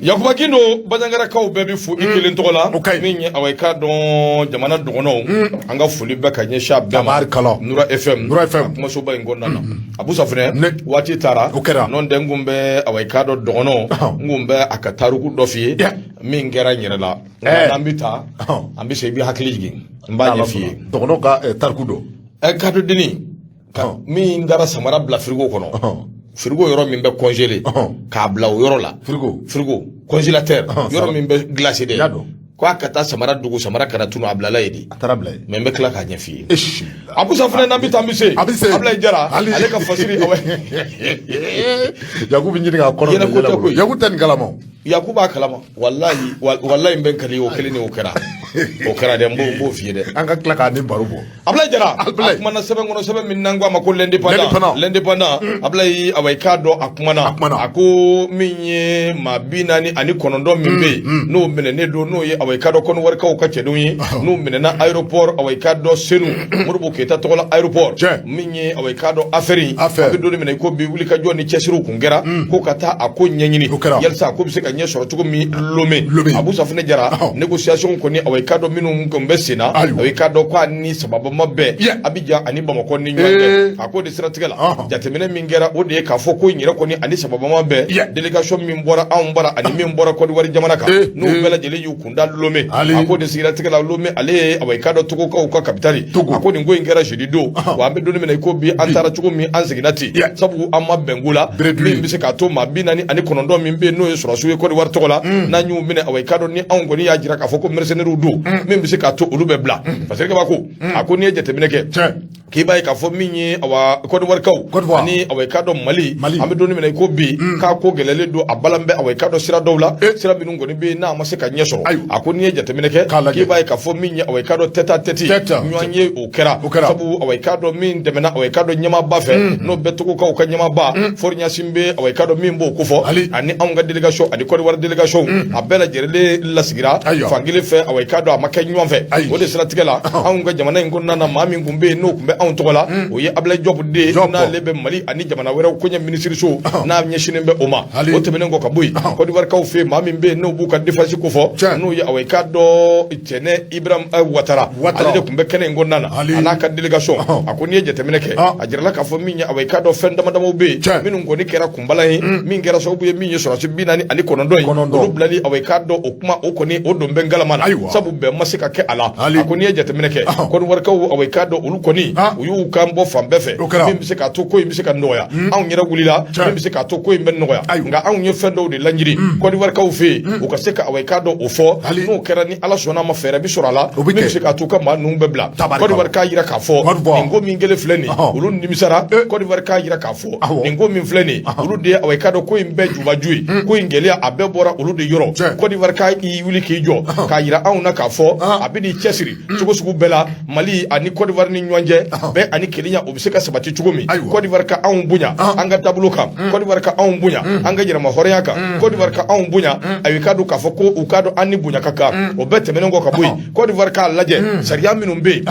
Yakuba Gindo Badangara kaw bɛɛ bi fo i kelen tɔgɔ la min ye away ka dɔn jamana dɔgɔnɔw an ka foli bɛɛ ka ɲɛsin bɛɛ ma Nura FM kuma so ba in kɔnɔna na Abu Safinɛ waati taara non den kun bɛ away ka dɔn dɔgɔnɔw kun bɛ a ka taruku dɔ fi ye min kɛra n yɛrɛ la an bi taa an bi se i bi hakili jigin n b'a ɲɛ fi ye dɔgɔnɔw ka taruku dɔ ka dɔ deni min dara samara bila frigo kɔnɔ frigo yɔrɔ min bɛ congélé k'a bila o yɔrɔ la frigo congélateur yɔrɔ min bɛ glacé de ko a ka taa samara dugu samara kana tunu a bilala ye de mais n bɛ tila k'a ɲɛ f'i ye Abu Safinɛ n'an bi taa an bi se Ablaye Jara ale ka fasiri Yakubu ɲini ka kɔrɔ Yakubu tɛ nin kalama Yakubu b'a kalama wallahi n bɛ n kali o kelen ni o kɛra dɛ n b'o f'i ye dɛ an ka tila k'a ni baro bɔ Ablaye Jara a kumana sɛbɛn kɔnɔ sɛbɛn min n'an ko a ma ko l'indépendant Ablaye away k'a dɔn a kumana a ko min ye maa 49 min bɛ yen n'o minɛnen don n'o ye away k'a dɔn kɔnɔwarikaw ka cɛdenw ye n'u minɛna aéroport away k'a dɔn Senu Modibo Keyita tɔgɔ la aéroport min ye away k'a dɔn affaire a bɛ don minɛ ko bi wuli ka jɔ ni cɛsiriw kun kɛra ko ka taa a ko ɲɛɲini yalisa ko bɛ se ka ɲɛ sɔrɔ cogo min Lomé Abu Safinɛ Jara négociation kɔni away k'a dɔn minnu kun bɛ senna away k'a dɔn ko ni sababama bɛɛ Abidjan ani Bamako ni ɲɔgɔn cɛ a ko de siratigɛ la jateminɛ min kɛra o de ye k'a fɔ ko in yɛrɛ kɔni ani sababama bɛɛ délégation min bɔra anw bara ani min bɔra Côte d'Ivoire jamana kan n'u bɛɛ lajɛlen y'u kunda Lomé a ko de siratigɛ la Lomé ale ye away k'a dɔn Togokaw ka capitale a ko nin ko in kɛra jeudi don wa an bɛ don min na ko bi an taara cogo min an seginna ten sabu an ma bɛn ko la min bɛ se k'a to maa 49 min bɛ yen n'o ye sɔrɔsiw ye Côte d'Ivoire tɔgɔ la n'an y'u minɛ away k'a dɔn ni anw kɔni y'a jira k'a fɔ ko mercenaires don min bɛ se k'a to olu bɛ bila parce que a ko n'i ye jateminɛ kɛ k'i b'a ye k'a fɔ min ye Côte d'Ivoire kaw ani away k'a dɔn Mali an bɛ don min na ko bi k'a ko gɛlɛlen don a balan bɛ away k'a dɔn sira dɔw la sira minnu kɔni bɛ yen n'a ma se ka ɲɛ sɔrɔ a ko n'i ye jateminɛ kɛ k'i b'a ye k'a fɔ min ye away k'a dɔn tête à tête ɲɔgɔn ye o kɛra sabu away k'a dɔn min tɛmɛna away k'a dɔn ɲɛmaaba fɛ n'o bɛ Togokaw ka ɲɛmaaba Fori Ɲasin bɛ away k'a dɔn min b'o ko fɔ ani anw ka délégation ani Côte d'Ivoire délégation a bɛɛ lajɛlen lasigira fankelen fɛ away k'a dɔn a ma kɛ ɲɔgɔn fɛ o de siratigɛ la anw ka jamana in kɔnɔna na maa min kun bɛ yen n'o kun bɛ anw tɔgɔ la o ye Ablaye Diop de ye n'ale bɛ Mali ani jamana wɛrɛw ko ɲɛ minisiriso n'a ɲɛsinnen bɛ o ma o tɛmɛnen kɔ ka bɔ yen Côte d'Ivoire kaw fɛ maa min bɛ yen n'o b'u ka défense ko fɔ n'o ye away k'a dɔn Tɛnɛ Ibrahim Ouattara ale de kun bɛ kɛnɛ in kɔnɔna na a n'a ka délégation a ko n'i ye jateminɛ kɛ a jirala k'a fɔ min ye away k'a dɔn fɛn damadamaw bɛ yen minnu kɔni kɛra kunbala ye min kɛra sababu ye min ye sɔrɔsi 49 ye olu bilali away k'a dɔn o kuma o kɔni o don bɛ ngalama na sabu bɛn ma se ka kɛ a la a ko n'i ye jateminɛ kɛ Côte d'Ivoire kaw away k'a dɔn olu kɔni u y'u kan bɔ fan bɛɛ fɛ min bɛ se k'a to ko in bɛ se ka nɔgɔya anw yɛrɛ wulila min bɛ se k'a to ko in bɛ nɔgɔya nka anw ye fɛn dɔw de laɲini Côte d'Ivoire kaw fɛ yen u ka se ka away k'a dɔn o fɔ n'o kɛra ni Ala sɔnna ma fɛɛrɛ bi sɔrɔ a la min bɛ se k'a to ka maa ninnu bɛɛ bila Côte d'Ivoire k'a jira k'a fɔ nin ko min kelen filɛ nin olu nimisara Côte d'Ivoire k'a jira k'a fɔ nin ko min filɛ nin olu de ye away k'a dɔn ko in bɛɛ jubaju ye ko in gɛlɛya a bɛɛ bɔra olu de yɔrɔ Côte d'Ivoire k'a wuli k'i jɔ k'a jira anw na k'a fɔ a bɛ n'i cɛsiri cogo sugu bɛɛ la Mali ani Côte d'Ivoire ni ɲɔgɔn cɛ bɛɛ ani kelenya o bɛ se ka sabati cogo min Côte d'Ivoire ka anw bonya an ka taabolo kan Côte d'Ivoire ka anw bonya an ka yɛrɛma hɔrɔnya kan Côte d'Ivoire ka anw bonya away k'a dɔn k'a fɔ ko u k'a dɔn an ni bonya ka kan o bɛɛ tɛmɛnen kɔ ka bɔ yen Côte d'Ivoire k'a lajɛ sariya minnu bɛ yen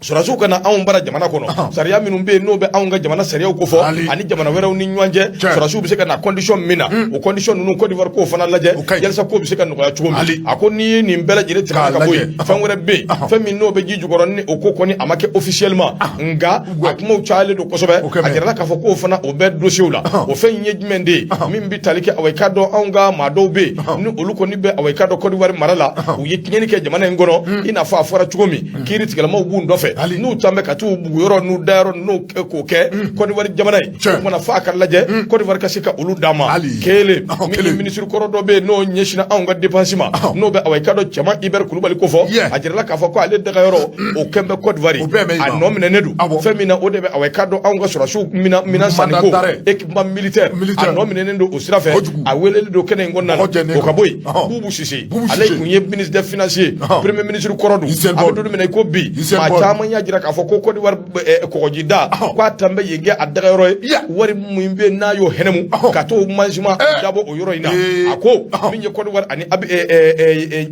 sɔrɔsiw kana anw bara jamana kɔnɔ sariya minnu bɛ yen n'o bɛ anw ka jamana sariyaw ko fɔ ani jamana wɛrɛw ni ɲɔgɔn cɛ sɔrɔsiw bɛ se ka na condition min na o condition ninnu Côte d'Ivoire k'o fana lajɛ yalisa ko bɛ se ka nɔgɔya cogo min a ko n'i ye nin bɛɛ lajɛlen tigɛ ka bɔ yen fɛn wɛrɛ bɛ yen fɛn min n'o bɛ ji jukɔrɔ ni o ko kɔni a ma kɛ officiellement nka a kumaw cayalen don kosɛbɛ a jirala k'a fɔ k'o fana o bɛɛ dossier la o fɛn in ye jumɛn de ye min bɛ tali kɛ away k'a dɔn anw ka maa dɔw bɛ yen ni olu kɔni bɛ away k'a dɔn Côte d'Ivoire mara la u ye tiɲɛni kɛ jamana in kɔnɔ i n'a fɔ a fɔra cogo min kiiri tigɛlamaw b'u nɔfɛ n'u tan bɛ ka t'u bugu yɔrɔ n'u da yɔrɔ n'u k'o kɛ Côte d'Ivoire jamana ye o kumana f'a ka lajɛ Côte d'Ivoire ka se ka olu d'a ma kelen min minisiri kɔrɔ dɔ bɛ yen n'o ɲɛsinna anw ka dépense ma n'o bɛ away k'a dɔn cɛman Iber Kulubali ko fɔ a jirala k'a fɔ ko ale daga yɔrɔ o kɛn bɛ Côte d'Ivoire a nɔ minɛnen don fɛn min na o de bɛ away k'a dɔn anw ka sɔrɔsiw minɛn sanni ko équipement militaire a nɔ minɛnen don o sira fɛ a weleli don kɛnɛ in kɔnɔna na o ka bɔ yen Boubou Cissé ale tun ye ministre des finances premier ministre kɔrɔ don a bɛ don min na i ko bi maa caman y'a jira k'a fɔ ko Côte d'Ivoire kɔgɔjida k'a tan bɛ yen kɛ a dagayɔrɔ ye wari min bɛ n'a y'o hɛnɛmu ka t'o management dabɔ o yɔrɔ in na a ko min ye Côte d'Ivoire ani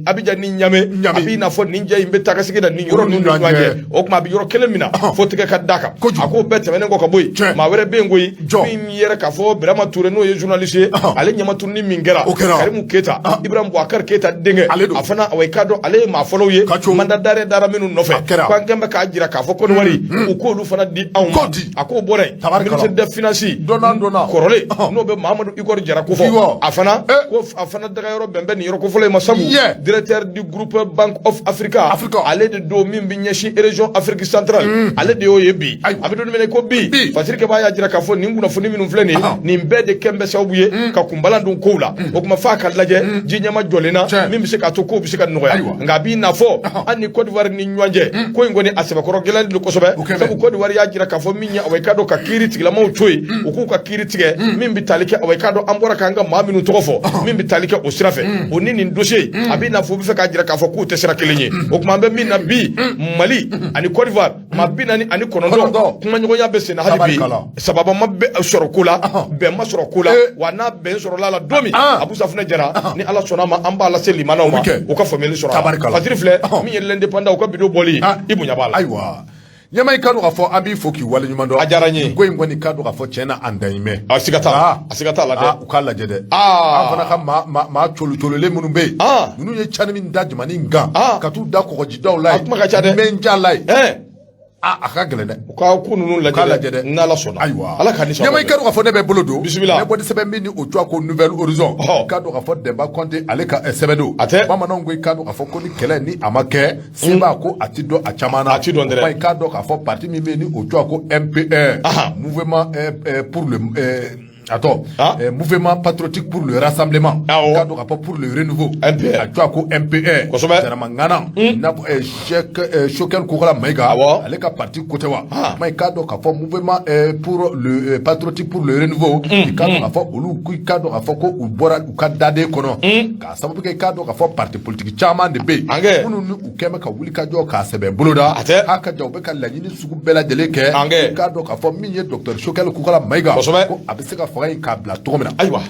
Abidjan ni Niamey a b'i n'a fɔ nin jɛ in bɛ taa ka segin na nin yɔrɔ ninnu ni ɲɔgɔn cɛ o tuma a bɛ yɔrɔ kelen min na fo tigɛ ka d'a kan a ko bɛɛ tɛmɛnen kɔ ka bɔ yen maa wɛrɛ bɛ yen koyi min yɛrɛ k'a fɔ Birama Touré n'o ye journaliste ye ale ɲamaturuni min kɛra Karimu Keita Ibrahim Boubacar Keita denkɛ a fana a k'a dɔn ale ye maa fɔlɔw ye mandat d'arrêt dara minnu nɔfɛ k'an kɛn bɛ k'a jira k'a fɔ Côte d'Ivoire u k'olu fana di anw ma a k'o bɔra yen ministre des finances kɔrɔlen n'o bɛ Mahamadou Igor Jara ko fɔ a fana dagayɔrɔ bɛn bɛ nin yɔrɔ kofɔlɔ in ma sabu directeur du groupe Bank of Africa ale de don min bɛ ɲɛsin région Afrique centrale ale de y'o ye bi a bɛ don minɛ ko bi Fasiri Keba y'a jira k'a fɔ nin kunnafoni minnu filɛ nin bɛɛ de kɛn bɛ sababu ye ka kunbalan don kow la o tuma f'a ka lajɛ ji ɲɛma jɔlen na min bɛ se k'a to kow bɛ se ka nɔgɔya nka a b'i n'a fɔ hali ni Côte d'Ivoire ni ɲɔgɔn cɛ ko in kɔni a sɛbɛkɔrɔ gɛlɛn don kosɛbɛ sabu Côte d'Ivoire y'a jira k'a fɔ min ye awɔ i k'a dɔn ka kiiri tigilamaw to yen u k'u ka kiiri tigɛ min bɛ tali kɛ awɔ i k'a dɔn an bɔra k'an ka maa minnu tɔgɔ fɔ min bɛ tali kɛ o sira fɛ o ni nin dossier a b'i n'a fɔ u bɛ fɛ k'a jira k'a fɔ k'u tɛ sira kelen ye o tuma an bɛ min na bi Mali ani Côte d'Ivoire maa 49 kumaɲɔgɔnya bɛ sen na hali bi sababa ma sɔrɔ ko la bɛn ma sɔrɔ ko la wa n'a bɛn sɔrɔla la don min Abu Safunɛ Jara ni Ala sɔnna ma an b'a lase limanaw ma u ka faamuyali sɔrɔ Fajiri filɛ min ye l'indépendant u ka bidon bɔli i bonya b'a la ayiwa ɲɛma i ka dɔn k'a fɔ an b'i fo k'i wale ɲuman dɔn a diyara n ye ko in kɔni ka dɔn k'a fɔ tiɲɛna an daɲimɛ a siga t'a la dɛ u k'a lajɛ dɛ an fana ka maa colo-cololen minnu bɛ yen ninnu ye cani min da jamana kan ka t'u da kɔgɔjidaw la kuma ka ca dɛ mɛnja la ye a ka gɛlɛn dɛ u ka ko ninnu lajɛ dɛ n'Ala sɔnna ayiwa Ala ka nisɔn ɲɛma i ka dɔn k'a fɔ ne bɛ bolo don bisimila ne bɔdi sɛbɛn min ni o tɔgɔ ko Nouvelle Horizon k'a dɔn k'a fɔ Demba Conté ale ka sɛbɛn don bamananw ko i k'a dɔn k'a fɔ ko ni kɛlɛ ni a ma kɛ seba ko a ti dɔn a caman na a ti dɔn dɛ i k'a dɔn k'a fɔ parti min bɛ yen ni o tɔgɔ ko MPR mouvement pour le mouvement patriotique pour le rassemblement k'a dɔn k'a fɔ pour le renouveau a tɔgɔ ko MPR Jaramangana n'a fɔ Choguel Kokala Maïga ale ka parti côté wa mais k'a dɔn k'a fɔ mouvement pour le patriotique pour le renouveau i k'a dɔn k'a fɔ olu k'a dɔn k'a fɔ ko u bɔra u ka daden kɔnɔ k'a sababu kɛ k'a dɔn k'a fɔ parti politique caman de bɛ yen minnu ni u kɛn bɛ ka wuli ka jɔ k'a sɛbɛn boloda h'a ka ja u bɛ ka laɲini sugu bɛɛ lajɛlen kɛ k'a dɔn k'a fɔ min ye docteur Choguel Kokala Maïga ko a bɛ se ka fanga in k'a bila cogo min na ayiwa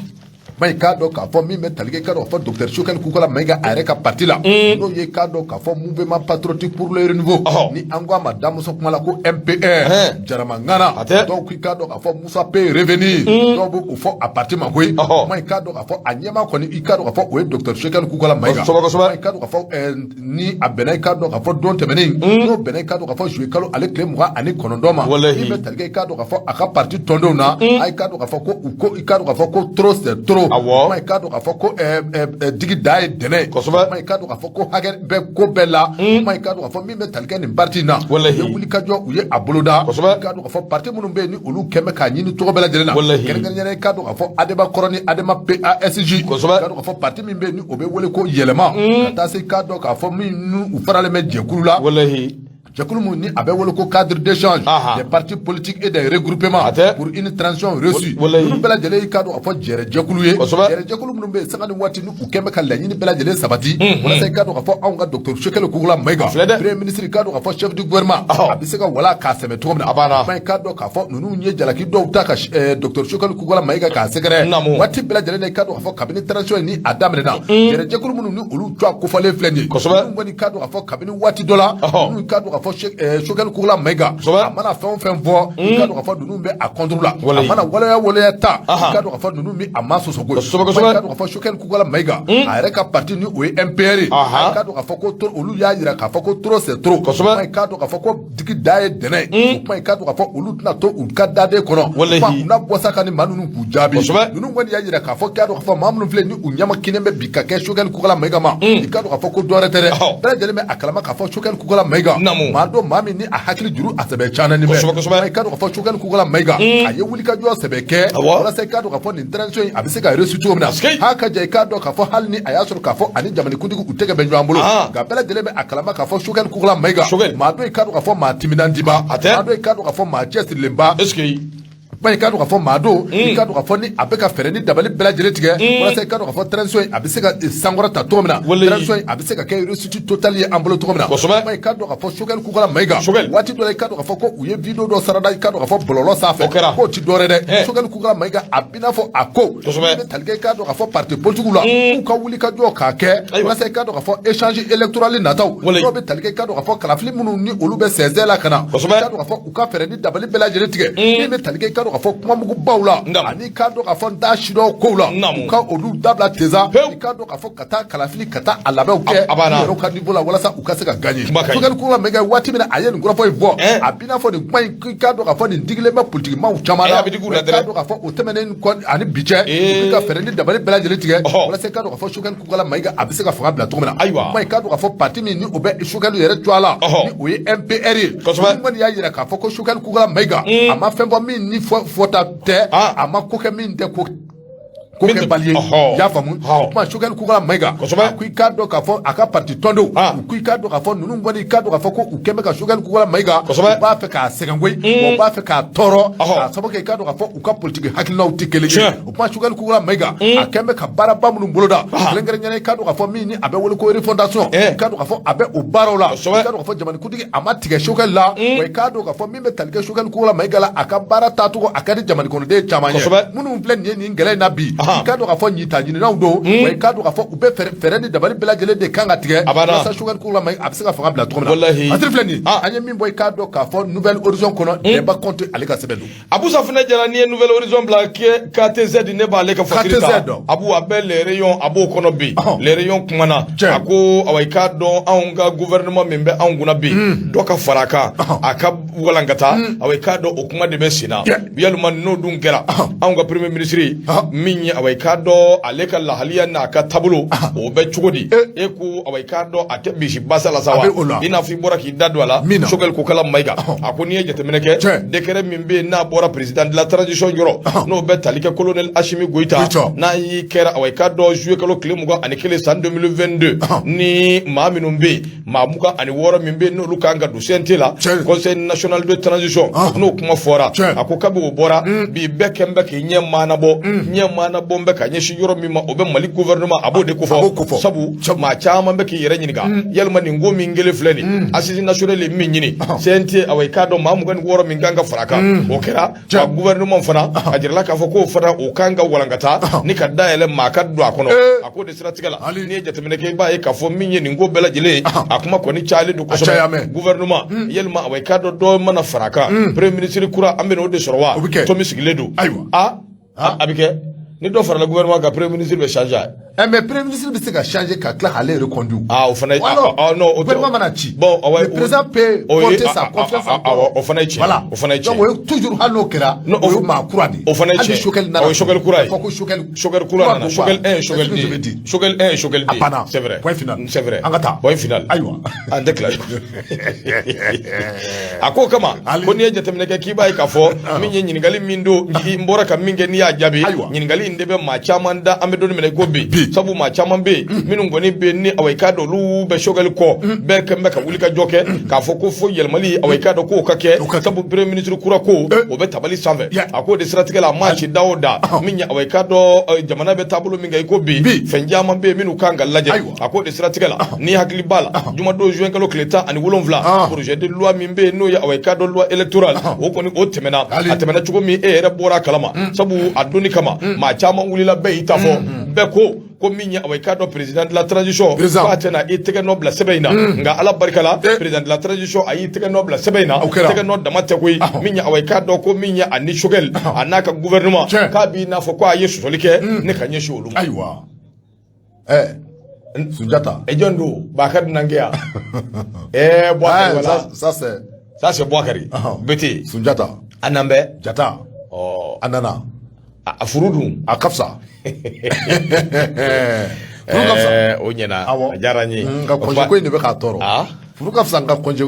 mais k'a dɔn k'a fɔ min bɛ tali kɛ k'a dɔn k'a fɔ docteur Choguel Kokala Maïga a yɛrɛ ka parti la n'o ye k'a dɔn k'a fɔ mouvement patriotique pour le renouveau ni an ko a ma damuso kuma la ko MPR Jaramangana dɔw ko k'a dɔn k'a fɔ Moussa peut revenir dɔw bɛ o fɔ a parti ma koyi mais k'a dɔn k'a fɔ a ɲɛma kɔni i k'a dɔn k'a fɔ o ye docteur Choguel Kokala Maïga mais k'a dɔn k'a fɔ ni a bɛnna i k'a dɔn k'a fɔ don tɛmɛnen n'o bɛnna i k'a dɔn k'a fɔ juillet kalo ale tile 29 ma min bɛ tali kɛ i k'a dɔn k'a fɔ a ka parti tɔndenw na a k'a dɔn k'a fɔ ko i k'a dɔn k'a fɔ ko trop c'est trop ma i k'a dɔn k'a fɔ ko digi da ye dɛnɛ ma i k'a dɔn k'a fɔ ko hakɛ bɛ ko bɛɛ la ma i k'a dɔn k'a fɔ min bɛ tali kɛ nin parti in na u ye wuli ka jɔ u ye a boloda i k'a dɔn k'a fɔ parti minnu bɛ yen ni olu kɛn bɛ k'a ɲini cogo bɛɛ lajɛlen na kɛrɛnkɛrɛnnenya i k'a dɔn k'a fɔ Adema Kɔrɔ ni Adema PASJ i k'a dɔn k'a fɔ parti min bɛ yen ni o bɛ wele ko yɛlɛma ka taa se k'a dɔn k'a fɔ min n'u faralen bɛ jɛkulu la jɛkulu min ni a bɛ wele ko cadre d'échange des partis politiques et des regroupements pour une transition reçue ninnu bɛɛ lajɛlen i k'a dɔn k'a fɔ jɛrɛ jɛkulu ye jɛrɛ jɛkulu minnu bɛ yen sanga ni waati ni u kɛn bɛ ka laɲini bɛɛ lajɛlen sabati walasa i k'a dɔn k'a fɔ anw ka docteur Choguel Kokala Maïga premier ministre i k'a dɔn k'a fɔ chef du gouvernement a bɛ se ka wala k'a sɛbɛn cogo min na mais i k'a dɔn k'a fɔ ninnu ye jalaki dɔw ta ka docteur Choguel Kokala Maïga k'a sɛgɛrɛ waati bɛɛ lajɛlen na i k'a dɔn k'a fɔ kabini transition ni a daminɛna jɛrɛ jɛkulu minnu ni olu jɔ kofɔlen filɛ nin ye ninnu kɔni i k'a dɔn k'a fɔ kabini waati dɔ la ninnu i k'a dɔn k'a fɔ Choguel Kokala Maïga a mana fɛn o fɛn fɔ i k'a dɔn k'a fɔ ninnu bɛ a contre la a mana waleya ta i k'a dɔn k'a fɔ ninnu bɛ a ma sɔsɔ koyi i k'a dɔn k'a fɔ Choguel Kokala Maïga a yɛrɛ ka parti ni o ye MPR ye i k'a dɔn k'a fɔ ko olu y'a jira k'a fɔ ko trop c'est trop i k'a dɔn k'a fɔ ko digi da ye dɛnɛ o kuma i k'a dɔn k'a fɔ olu tɛna to u ka daden kɔnɔ kuma u na bɔ sa ka ni maa ninnu k'u jaabi ninnu kɔni y'a jira k'a fɔ k'a dɔn k'a fɔ maa minnu filɛ ni u ɲɛma kelen bɛ bi ka kɛ Choguel Kokala Maïga ma i k'a dɔn k'a fɔ ko dɔwɛrɛ tɛ dɛ bɛɛ lajɛlen bɛ a kalama k'a fɔ Choguel Kokala Maïga maa dɔn maa min ni a hakili juru a sɛbɛ caana ni bɛ i k'a dɔn k'a fɔ Choguel Kokala Maïga a ye wuli ka jɔ sɛbɛ kɛ walasa i k'a dɔn k'a fɔ nin transition in a bɛ se ka réussir cogo min na h'a ka ja i k'a dɔn k'a fɔ hali ni a y'a sɔrɔ k'a fɔ ani jamanikuntigi u tɛgɛ bɛ ɲɔgɔn bolo nka bɛɛ lajɛlen bɛ a kalama k'a fɔ Choguel Kokala Maïga maa dɔn i k'a dɔn k'a fɔ maa timinandiba maa dɔn i k'a dɔn k'a fɔ maa cɛsirilenba i ka dɔn k'a fɔ maa don i ka dɔn k'a fɔ ni a bɛ ka fɛɛrɛ ni dabali bɛɛ lajɛlen tigɛ walasa i ka dɔn k'a fɔ transition in a bɛ se ka sankɔrɔ ta cogo min na transition in a bɛ se ka kɛ réussite totale ye an bolo cogo min na i ka dɔn k'a fɔ Choguel Koukala Maïga waati dɔ la i ka dɔn k'a fɔ ko u ye vidéo dɔ sarada i ka dɔn k'a fɔ bɔlɔlɔ sanfɛ k'o ti dɔwɛrɛ dɛ Choguel Koukala Maïga a b'i n'a fɔ a ko i bɛ tali kɛ i ka dɔn k'a fɔ parti politique la k'u ka wuli ka jɔ k'a kɛ walasa i ka dɔn k'a fɔ échange électoral nataw dɔw bɛ tali kɛ i ka dɔn k'a fɔ kalafili minnu ni olu bɛ CESE la ka na i ka dɔn k'a fɔ u ka fɛɛrɛ ni dabali bɛɛ lajɛlen tigɛ min bɛ tali kɛ i ka dɔn k'a fɔ kumamugubaw la ani i ka dɔn k'a fɔ n t'a sidɔn kow la u ka olu dabila teza i ka dɔn k'a fɔ ka taa kalafili ka taa a labɛnw kɛ yɛrɛw ka niveau la walasa u ka se ka gagner Choguel Koukala Maïga waati min na a ye nin kɔrɔfɔ in fɔ a b'i n'a fɔ nin kuma in i ka dɔn k'a fɔ nin digilen bɛ politique maaw caman na i ka dɔn k'a fɔ o tɛmɛnen ani bi cɛ i ka fɛɛrɛ ni dabali bɛɛ lajɛlen tigɛ walasa i ka dɔn k'a fɔ Choguel Koukala Maïga a bɛ se ka fanga bila cogo min na kuma i ka dɔn k'a fɔ parti min ni o bɛ Choguel yɛrɛ to a la ni o ye MPR ye ni kɔni y'a yira k'a fɔ ko Choguel Koukala Maïga a ma fɛn fɔ min ni fɔta tɛ a ma ko kɛ min tɛ ko kɛ bali ye i y'a faamu o tuma Choguel Koukala Maïga ko i k'a dɔn k'a fɔ a ka parti tɔndenw ko i k'a dɔn k'a fɔ ninnu kɔni i k'a dɔn k'a fɔ ko u kɛn bɛ ka Choguel Koukala Maïga u b'a fɛ k'a sɛgɛn koyi u b'a fɛ k'a tɔɔrɔ k'a sababu kɛ i k'a dɔn k'a fɔ u ka politique hakilinaw tɛ kelen ye o tuma Choguel Koukala Maïga a kɛn bɛ ka baaraba minnu boloda kɛrɛnkɛrɛnnenya i k'a dɔn k'a fɔ min ni a bɛ wele ko refondation i k'a dɔn k'a fɔ a bɛ o baaraw la i k'a dɔn k'a fɔ jamanikuntigi a ma tigɛ Choguel la wa i k'a dɔn k'a fɔ min bɛ tali kɛ Choguel Koukala Maïga la a ka baara taacogo a ka di jamanakɔnɔden caman ye minnu filɛ nin ye nin gɛlɛya in na bi i k'a dɔn k'a fɔ ɲita ɲininaw don wa i k'a dɔn k'a fɔ u bɛ fɛɛrɛ ni dabali bɛɛ lajɛlen de kan ka tigɛ walasa Choguel Koukala Maïga a bɛ se ka fanga bila cogo min na Asiri filɛ nin an ye min bɔ i k'a dɔn k'a fɔ Nouvelle Horizon kɔnɔ débat contre ale ka sɛbɛn don Abou Safinɛ Jara n'i ye Nouvelle Horizon bila KTZ ne b'ale ka fakiri ta Abou a bɛ les rayons a b'o kɔnɔ bi les rayons kumana a ko awa i k'a dɔn anw ka gouvernement min bɛ anw kunna bi dɔ ka fara a kan a ka walankata awa i k'a dɔn o kuma de bɛ sen na yalima n'o dun kɛra anw ka premier ministre min ye awa i k'a dɔn ale ka lahaliya n'a ka taabolo o bɛ cogo di e ko awa i k'a dɔn a tɛ bisi basa la sa wa i n'a fɔ i bɔra k'i da don a la Choguel Koukala Maïga a ko n'i ye jateminɛ kɛ décret min bɛ yen n'a bɔra président de la transition yɔrɔ n'o bɛ tali kɛ colonel Assimi Goïta n'a y'i kɛra awa i k'a dɔn juillet kalo tile 21 san 2022 ni maa minnu bɛ yen maa 26 min bɛ yen n'olu kan ka don CNT la conseil national de transition n'o kuma fɔra a ko kabi o bɔra bi bɛɛ kɛn bɛ k'i ɲɛ maanabɔ bɛ ka ɲɛsin yɔrɔ min ma o bɛ Mali gouvernement a b'o de kofɔ sabu maa caman bɛ k'i yɛrɛ ɲininka yalima nin ko min kelen filɛ nin assise nationale ye min ɲini CNT awa i k'a dɔn maa 26 min kan ka fara kan o kɛra ka gouvernement fana a jirala k'a fɔ k'o fana o kan ka walankata ni ka dayɛlɛ maa ka don a kɔnɔ a k'o de siratigɛ la n'i ye jateminɛ kɛ i b'a ye k'a fɔ min ye nin ko bɛɛ lajɛlen a kuma kɔni cayalen don kosɛbɛ gouvernement yalima awa i k'a dɔn dɔ mana fara kan premier ministre kura an bɛna o de sɔrɔ wa to min sigilen don a bɛ kɛ ni dɔ farala gouvernement ka premier ministre bɛ changer mais premier ministre bɛ se ka changer ka tila k'ale reconduire o fana non o gouvernement mana ci le président peut porter sa confiance o fana ye tiɲɛ o fana ye tiɲɛ donc o ye toujours hali n'o kɛra o ye maa kura de o fana ye tiɲɛ o ye Choguel kura ye fɔ ko Choguel kura nana Choguel 1 Choguel 2 Choguel 1 Choguel 2 c'est vrai point final c'est vrai an ka taa point final ayiwa an déclare a ko kama ko n'i ye jateminɛ kɛ k'i b'a ye k'a fɔ min ye ɲininkali min don n bɔra ka min kɛ n'i y'a jaabi ɲininkali in de bɛ maa caman da an bɛ don min na i ko bi sabu maa caman bɛ yen minnu kɔni bɛ yen ni awa i k'a dɔn olu bɛ Choguel kɔ bɛɛ kɛn bɛ ka wuli ka jɔ kɛ k'a fɔ ko fo yɛlɛmali awa i k'a dɔn k'o ka kɛ sabu premier ministre kura ko o bɛ tabali sanfɛ a k'o de siratigɛ la a maa ci da o da min ye awa i k'a dɔn jamana bɛ taabolo min kan i ko bi fɛn caman bɛ yen minnu kan ka lajɛ a k'o de siratigɛ la ni hakili b'a la jumadon juin kalo tile 17 projet de loi min bɛ yen n'o ye awa i k'a dɔn loi électorale o kɔni o tɛmɛna a tɛmɛna cogo min e yɛrɛ bɔra a kalama sabu a donni kama maa caman wulila bɛɛ y'i ta fɔ bɛɛ ko min ye awa i k'a dɔn président de la transition k'a tɛna i tɛgɛ nɔ bila sɛbɛn in na nka ala barika la président de la transition a y'i tɛgɛ nɔ bila sɛbɛn in na tɛgɛ nɔ dama tɛ koyi min ye awa i k'a dɔn ko min ye a ni Choguel a n'a ka gouvernement k'a b'i n'a fɔ ko a ye sɔsɔli kɛ ne ka ɲɛsin olu ma ayiwa Sunjata jɔn don Bakari Nangeya Boakari voilà ça c'est Boakari Bete Sunjata a nan bɛ Jata a nana a furu dun a ka fisa o ɲɛna a diyara n ye nka congé ko in de bɛ k'a tɔɔrɔ furu ka fisa nka congé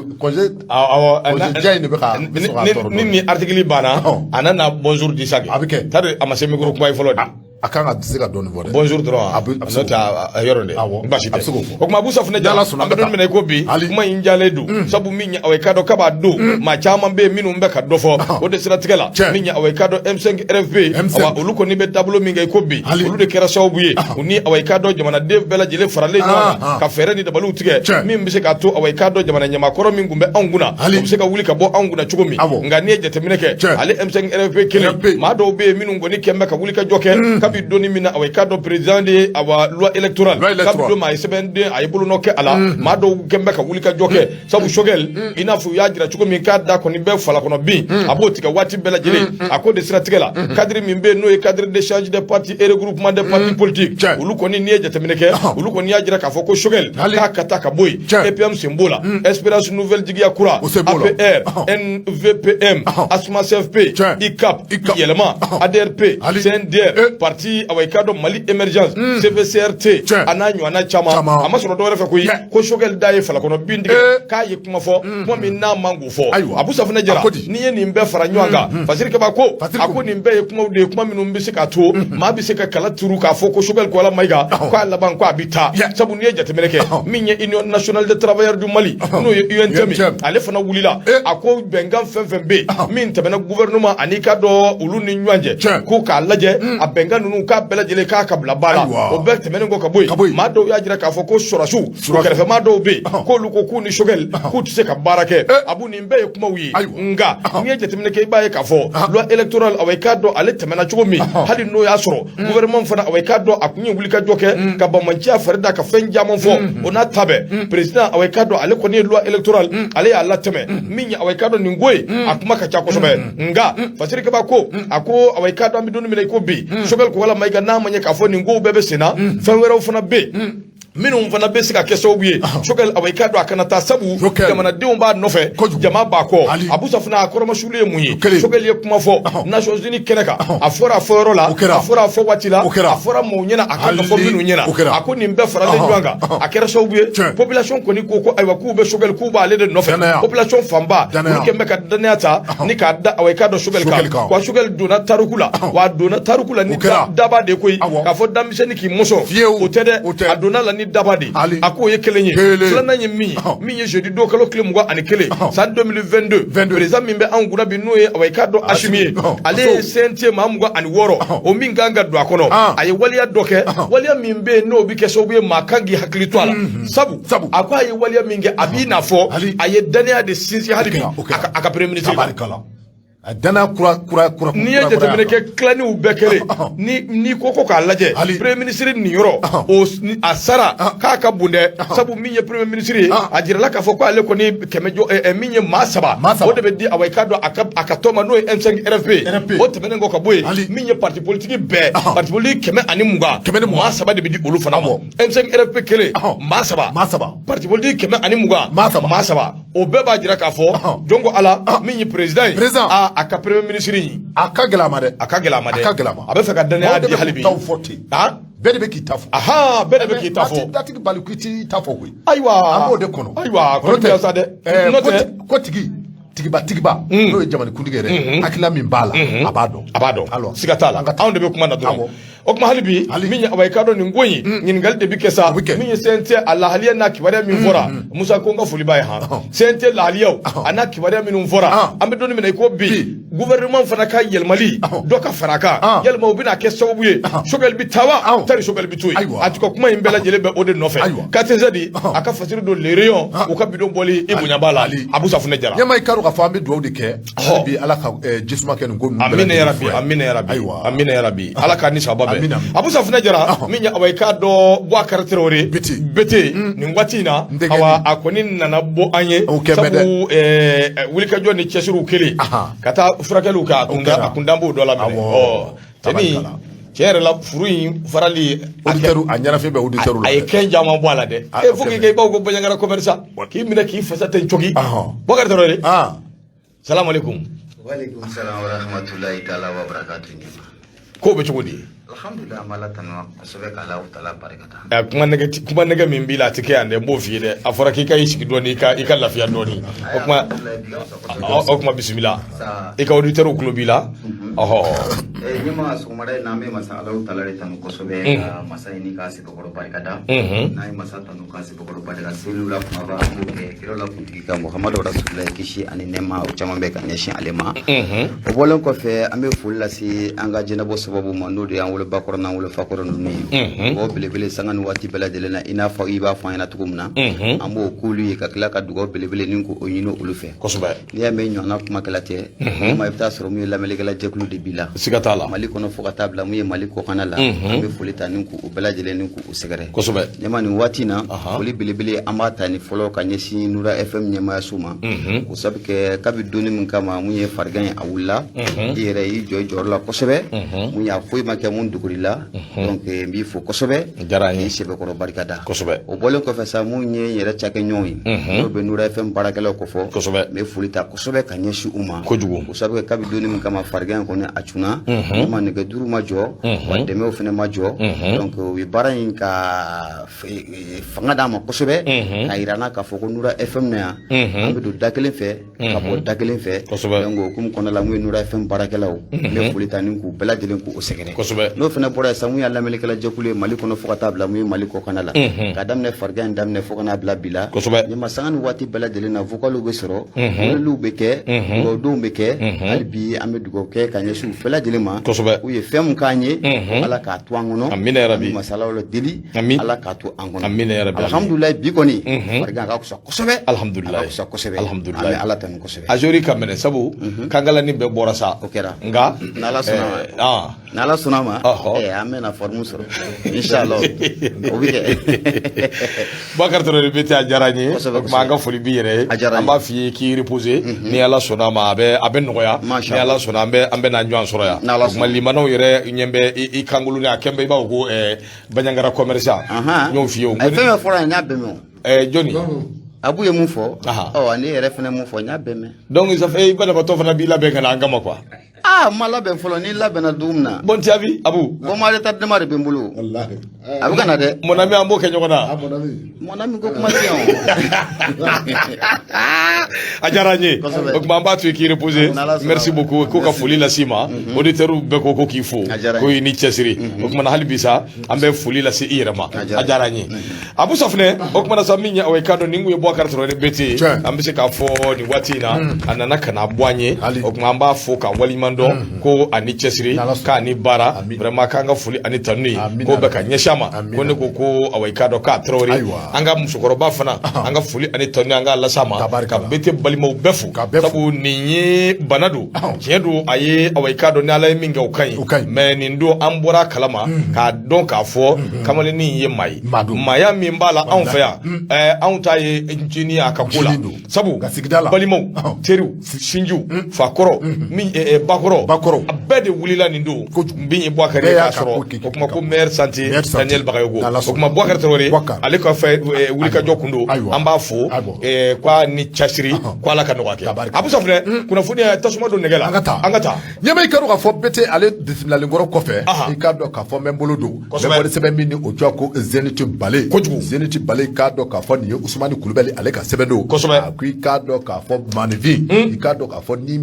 diya in de bɛ k'a tɔɔrɔ ni article banna a nana bonjour di sa kɛ a bɛ kɛ tari a ma se micro kuma ye fɔlɔ de akanga disika doni vode bonjour droit nota yoronde bashite o kuma busa fune jala ambe mena ko bi kuma injale du sabu minya away kado kaba do ma chama be minu mbe ka dofo o de sira tigala minya away kado M5 RFP awa oluko ni be tablo minga ko bi olu de kera shawbuye uni away kado jamana dev bela jele farale nyama ka fere ni de balu tige min bi se ka to away kado jamana nyama koro min gumbe anguna bi se ka wuli ka bo anguna chugomi ngani je temineke ale M5 RFP kele ma do be minu ngoni kembe ka wuli ka joke kabi doni mina away kado president de awa loi électorale kabi do ma isebende ay bulu noke ala ma do kembe ka wuli ka joke sabu shogel ina fu ya jira chugomi ka da ko ni be fala kono bi aboti ka wati bela jele akode sira tigala cadre min be no e cadre d'échange des partis et regroupement des partis politiques ulu ko ni je temineke ulu ko ni ya jira ka foko shogel ka kata ka boy EPM Sembola Espérance Nouvelle Digia Kura APR NVPM Asma CFP ICAP Yelema ADRP CNDR Parti Awekado Mali Emergence CVCRT Ananyo Anachama Amasono do refa ko shogel daye fala kono bindi ka ye kuma fo mo min na mangu fo abusa funa jara ni ye nimbe fara nywanga fasiri ka bako ako nimbe ye kuma de kuma minu mbisi ka to ma bisi ka kala turu ka fo ko shogel ko la maiga ko ala ban ko abita sabu ni ye jatemeleke minye Union Nationale des Travailleurs du Mali no ye UNTM ale fana wulila ako bengan fenfembe min tabena gouvernement anika do ulu ni nywanje ko ka laje a bengan nunu ka bela jele ka kabla bala o be temene ngo ka boy ma do ya jira ka fo ko sorasu ko kere ma do be ko lu ko ku ni shogel ku tse ka barake abu ni mbe kuma wi nga ni je temene ke baye ka fo loi électorale away kado ale temena chugomi hali no ya soro gouvernement fana away kado akunyi wuli ka joke ka ba mancha farida ka fenja mon fo ona tabe président away kado ale ko ni loi électorale ale ya lateme minya away kado ni ngoy akuma ka chako sobe nga fasiri ka ba ko ako away kado ambi donu mi ko bi shogel ko wala maiga na manya ka fo ni ngo bebe sena fenwero fana be minnu fana bɛ se ka kɛ sababu ye shogel away kado akana ta sabu jamanadenw b'a nɔfɛ jama b'a kɔ abusa fana a kɔrɔmasulu ye mun ye shogel ye kuma fɔ Nations Unies kɛnɛ kan a fɔra a fɔ yɔrɔ la a fɔra a fɔ waati la a fɔra maaw ɲɛna a kan ka fɔ minnu ɲɛna a ko nin bɛɛ faralen ɲɔgɔn kan a kɛra sababu ye population kɔni ko ayiwa k'u bɛ shogel k'u b'ale de nɔfɛ population fanba olu kɛn bɛ ka danaya ta ni k'a da away kado shogel kan wa shogel donna tariku la wa a donna tariku la ni daba de koyi k'a fɔ denmisɛnnin k'i mɔsɔn o tɛ dɛ a donna la ni dabadi ako ye kelen ye filanan ye min ye jeudi do kalo kile muga ani kelen san 2022 président min bɛ an kunna bi n'o ye away kado Ashimi ye ale ye CNT maa muga ani wɔɔrɔ o min kan ka don a kɔnɔ a ye waliya dɔ kɛ waliya min bɛ yen n'o bi kɛ sababu ye maa kan k'i hakili to a la sabu a ko a ye waliya min kɛ a b'i n'a fɔ a ye danaya de sinsin hali bi a ka premier ministre dana kura ni ye jateminɛ kɛ kilaniw bɛɛ kɛlen ni ko k'a lajɛ premier ministre nin yɔrɔ a sara k'a ka bon dɛ sabu min ye premier ministre ye a jirala k'a fɔ ko ale kɔni kɛmɛ min ye maa saba o de bɛ di away kado a ka tɔn ma n'o ye M5 RFP o tɛmɛnen kɔ ka bɔ yen min ye parti politique bɛɛ parti politique kɛmɛ ani mugan maa saba de bɛ di olu fana ma M5 RFP kelen maa saba parti politique kɛmɛ ani mugan maa saba o bɛɛ b'a jira k'a fɔ jɔn ko ala min ye président ye a ka premier ministre yi a ka gɛlɛma dɛ a bɛ fɛ ka danaya di hali bi bɛɛ de bɛ k'i ta fɔ bɛɛ de bɛ k'i ta fɔ datigi bali k'i t'i ta fɔ koyi ayiwa an b'o de kɔnɔ ayiwa ko tɛ sa dɛ n'o tɛ ko tigiba n'o ye jamanakuntigi yɛrɛ hakilila min b'a la a b'a dɔn siga t'a la anw de bɛ kuma na dɔrɔn o kuma hali bi min ye away kado nin ko in ɲininkali de bi kɛ sa min ye CNT a lahaliya n'a kibaruya min fɔra Musa ko n ka foli b'a ye CNT lahaliyaw a n'a kibaruya minnu fɔra an bɛ don min na i ko bi gouvernement fana ka yɛlɛmali dɔ ka fara a kan yɛlɛma o bɛna kɛ sababu ye shogel bi taa wa tari shogel bi to yen a ti ka kuma in bɛɛ lajɛlen bɛ o de nɔfɛ KTZ a ka fasiri don le rayon u ka bidon bɔli i bonya b'a la Abusa Funɛ Jara ɲɛma i k'a dɔn k'a fɔ an bɛ dugawu de kɛ hali bi ala ka jisuma kɛ nin ko ninnu amina yarabi ala ka ni sababa Abusa Funɛ Jara min ye away kado bɔ a karatere bete nin waati in na awa a kɔni nana bɔ an ye sabu wulikajɔ ni cɛsiriw kelen ka taa furakɛliw kɛ a kun dan b'o dɔ la tɛni cɛ yɛrɛ la furu in farali a ɲɛnafin bɛ auditeur la a ye kɛn caman bɔ a la dɛ fo k'i kɛ i baw ko Baɲaŋara commerçant k'i minɛ k'i fasa ten cogi Bokari Traoré salamu alaikum wa alaikum salam wa rahmatullahi ta'ala wa barakatuh ko bɛ cogo di alhamdulillah mala tanwa asobe kala utala barakata kuma nege min bila tike ande mo fi de afora ki kay sigi doni ka lafiya doni okuma bismillah ika auditeur ko bila nyima so mara na me masa ala utala re tanu ko sobe masa ini ka se bokoro barakata nai masa tanu ka se bokoro barakata selura kuma ba mo ke kiro la kutika muhammadu rasulullah kishi ani nema o chama be kan neshi alema o bolon ko fe ambe fulla si anga jina bo sababu manu de an wala bakoro na wala fakoro ni o belebele sangani wati bela de na ina fa iba fa ina tugumna ambo kulu ka kala ka dugo belebele ninku o nyino ulufe kosoba ni ame nyona kuma kala te ma ifta soro mi la melegala jeklu de bila sigatala maliko no foka tabla mu maliko kanala ambe fulita ninku o bela de ninku o segere kosoba nyamani wati na fuli belebele amata ni folo ka nyesi nura fm nyama suma ko sabke kabi doni mun kama mu ye fargan awulla yere yi jorla kosobe mu ya foy make mun dugurila donc mbi fo kosobe jarani sebe ko barkada kosobe o bolen ko fa sa mu nye yere chake nyoyi no be nura fm barakala ko fo kosobe me fulita kosobe ka nyeshi uma ko jugu ko sabke kabi doni mun kama fargan ko ne achuna ma ne duru majo wande me ofene majo donc wi barayin ka fanga dama kosobe kairana ka fo ko nura fm ne ambe do dakelen fe ka bo dakelen fe donc kum kono la mu nura fm barakala o me fulita ninku bela jelen ku o segere no fene bora samu ya lamele kala jekule maliko no fokata bla mu maliko kanala ka damne fargan damne fokana bla bila ni masangan wati bela jelen na vokalu be soro lu be ke do do be ke albi amedu go ke kanye su bela jelen ma u ye fem kanye ala ka to angono amina rabbi masala wala deli ala ka to angono amina rabbi alhamdulillah bi koni fargan ka ko kosobe alhamdulillah alhamdulillah ala tan kosobe ajori kamene sabu kangala ni be borasa okera nga nala sunama nala sunama amena formu soro inshallah obike bakar toro beti ajarani manga foli bi yere amba fi ki reposer ni ala sunama abe noya ni ala sunama ambe na nyon soro ya mali mano yere nyembe I kangulu ni akembe ba ko banyangara commercial nyon fi o ay feme fora nya be mo Johnny abu ye mun fo ani yere fene mun fo nya be me donc ça fait ba ba to fana bi la be kana ngama quoi mala ben folo ni la ben dumna bon ti avi abu bo ma ta de ma de bembulu wallahi abu kana de mon ami ambo ke nyokona mon ami ko kuma tian ajaranye donc mamba tu qui reposer merci beaucoup ko ka foli la sima auditeur be ko ki fo ko ni chesiri donc man halbisa ambe foli la si irama ajaranye abu safne ok mana saminya o kado ningu ye boakar tro beti ambe se ka fo ni watina anana kana bwanye ok mamba fo ka waliman ko ani chesiri ka ni bara vraiment kanga fuli ani tanui ko beka nyeshama ko ne ko awai kado ka trori anga musukoro ba fana anga fuli ani tanui anga la sama ka bete balimo befu sabu ninyi banadu jedu aye awai kado ni ala minga ukai me nindo ambora kalama ka don ka fo kamale ni ye mai maya mi mbala anfa an taye engineer ka kula sabu balimo teru shinju fakoro mi bakoro abede wulila nindo mbinyi Bouakari ka soro okuma ko maire santé Daniel Bagayogo okuma Bouakari Traoré ale ko fa wulika jokundo amba fo kwa ni chasiri kwa la kanwake abu safne kuna funi tasuma do negela angata nyame karu ka fo bete ale bismillah ngoro ko fe ka do ka fo membolo do membolo sebe mini o joko Zenith Balé ka do ka fo ni Ousmane Coulibaly ale ka sebe do akui ka do ka fo Manvi ka do ka fo ni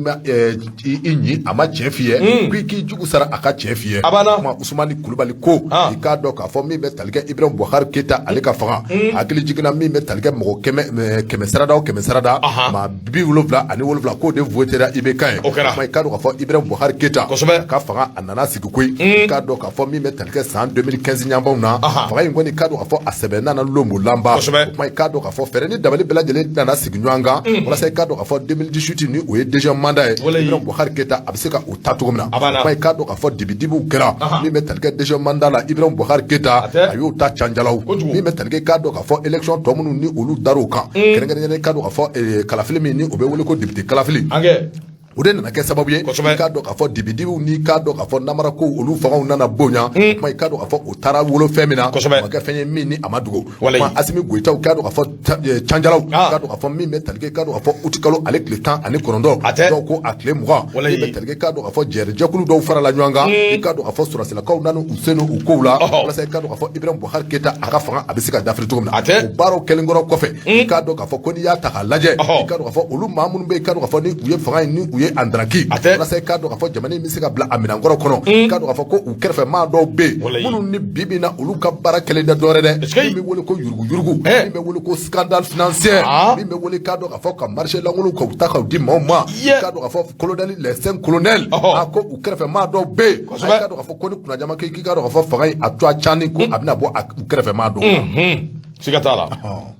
inyi ama chefiye ki jugu sara aka chefiye ma Ousmane Coulibaly ko ka do ka fo mi be talge Ibrahim Boubacar Keita ale ka fanga akili jigina mi be talge mo keme sarada ma bi wolofla ani wolofla ko de voitera ibe kan ma ka do ka fo Ibrahim Boubacar Keita ka fanga anana sigukoi ka do ka fo mi be talge san 2015 nyamba na fanga ngoni ka do ka fo asebena na lombo lamba ma ka do ka fo fere ni dabali bela jele na sigunwanga wala sai ka do ka fo 2018 ni o ye déjà mandat Ibrahim Boubacar Keita abseka o tatugumna ma ka do ka fo dibidibu kera mi be talge déjà mandat la Ibrahim Boubacar Keita ayo ta chanjalaw mi be talge ka do ka fo election to munu ni olu daruka kere ka do ka fo kalafili mi ni o be wole ko député kalafili o de nana kɛ sababu ye i k'a dɔn k'a fɔ dibidiw n'i k'a dɔn k'a fɔ namara ko olu fangaw nana bonya kuma i k'a dɔn k'a fɔ o taara wolo fɛn min na ma kɛ fɛn ye min ni a ma dogo kuma Asimi Goyitaw k'a dɔn k'a fɔ canjalaw k'a dɔn k'a fɔ min bɛ tali kɛ k'a dɔn k'a fɔ utikalo ale tile 19 dɔw ko a tile 20 min bɛ tali kɛ k'a dɔn k'a fɔ jɛrɛjɛkulu dɔw farala ɲɔgɔn kan i k'a dɔn k'a fɔ sɔrɔsilakaw nanu u senu u kow la walasa i k'a dɔn k'a fɔ Ibrahim Boubacar Keita a ka fanga a bɛ se ka dafiri cogo min na o baaraw kɛlenkɔrɔ kɔfɛ i k'a dɔn k'a fɔ ko n'i y'a ta k'a lajɛ i k'a dɔn k'a fɔ olu maa minnu bɛ i k'a dɔn k'a fɔ ni u ye fanga in ni u ye andaraki walasa i k'a dɔn k'a fɔ jamana in bɛ se ka bila a minɛnkɔrɔ kɔnɔ i k'a dɔn k'a fɔ ko u kɛrɛfɛ maa dɔw bɛ yen minnu ni bibi na olu ka baara kɛlen tɛ dɔwɛrɛ dɛ min bɛ wele ko yurugu min bɛ wele ko scandale financier min bɛ wele k'a dɔn k'a fɔ ka marché lankolon k'u ta k'u di maaw ma i k'a dɔn k'a fɔ colonel les 5 colonels ko u kɛrɛfɛ maa dɔw bɛ yen i k'a dɔn k'a fɔ ko ni kunnajama k'i k'a dɔn k'a fɔ fanga in a to a cani ko a bɛna bɔ u kɛrɛfɛ maa dɔw siga t'a la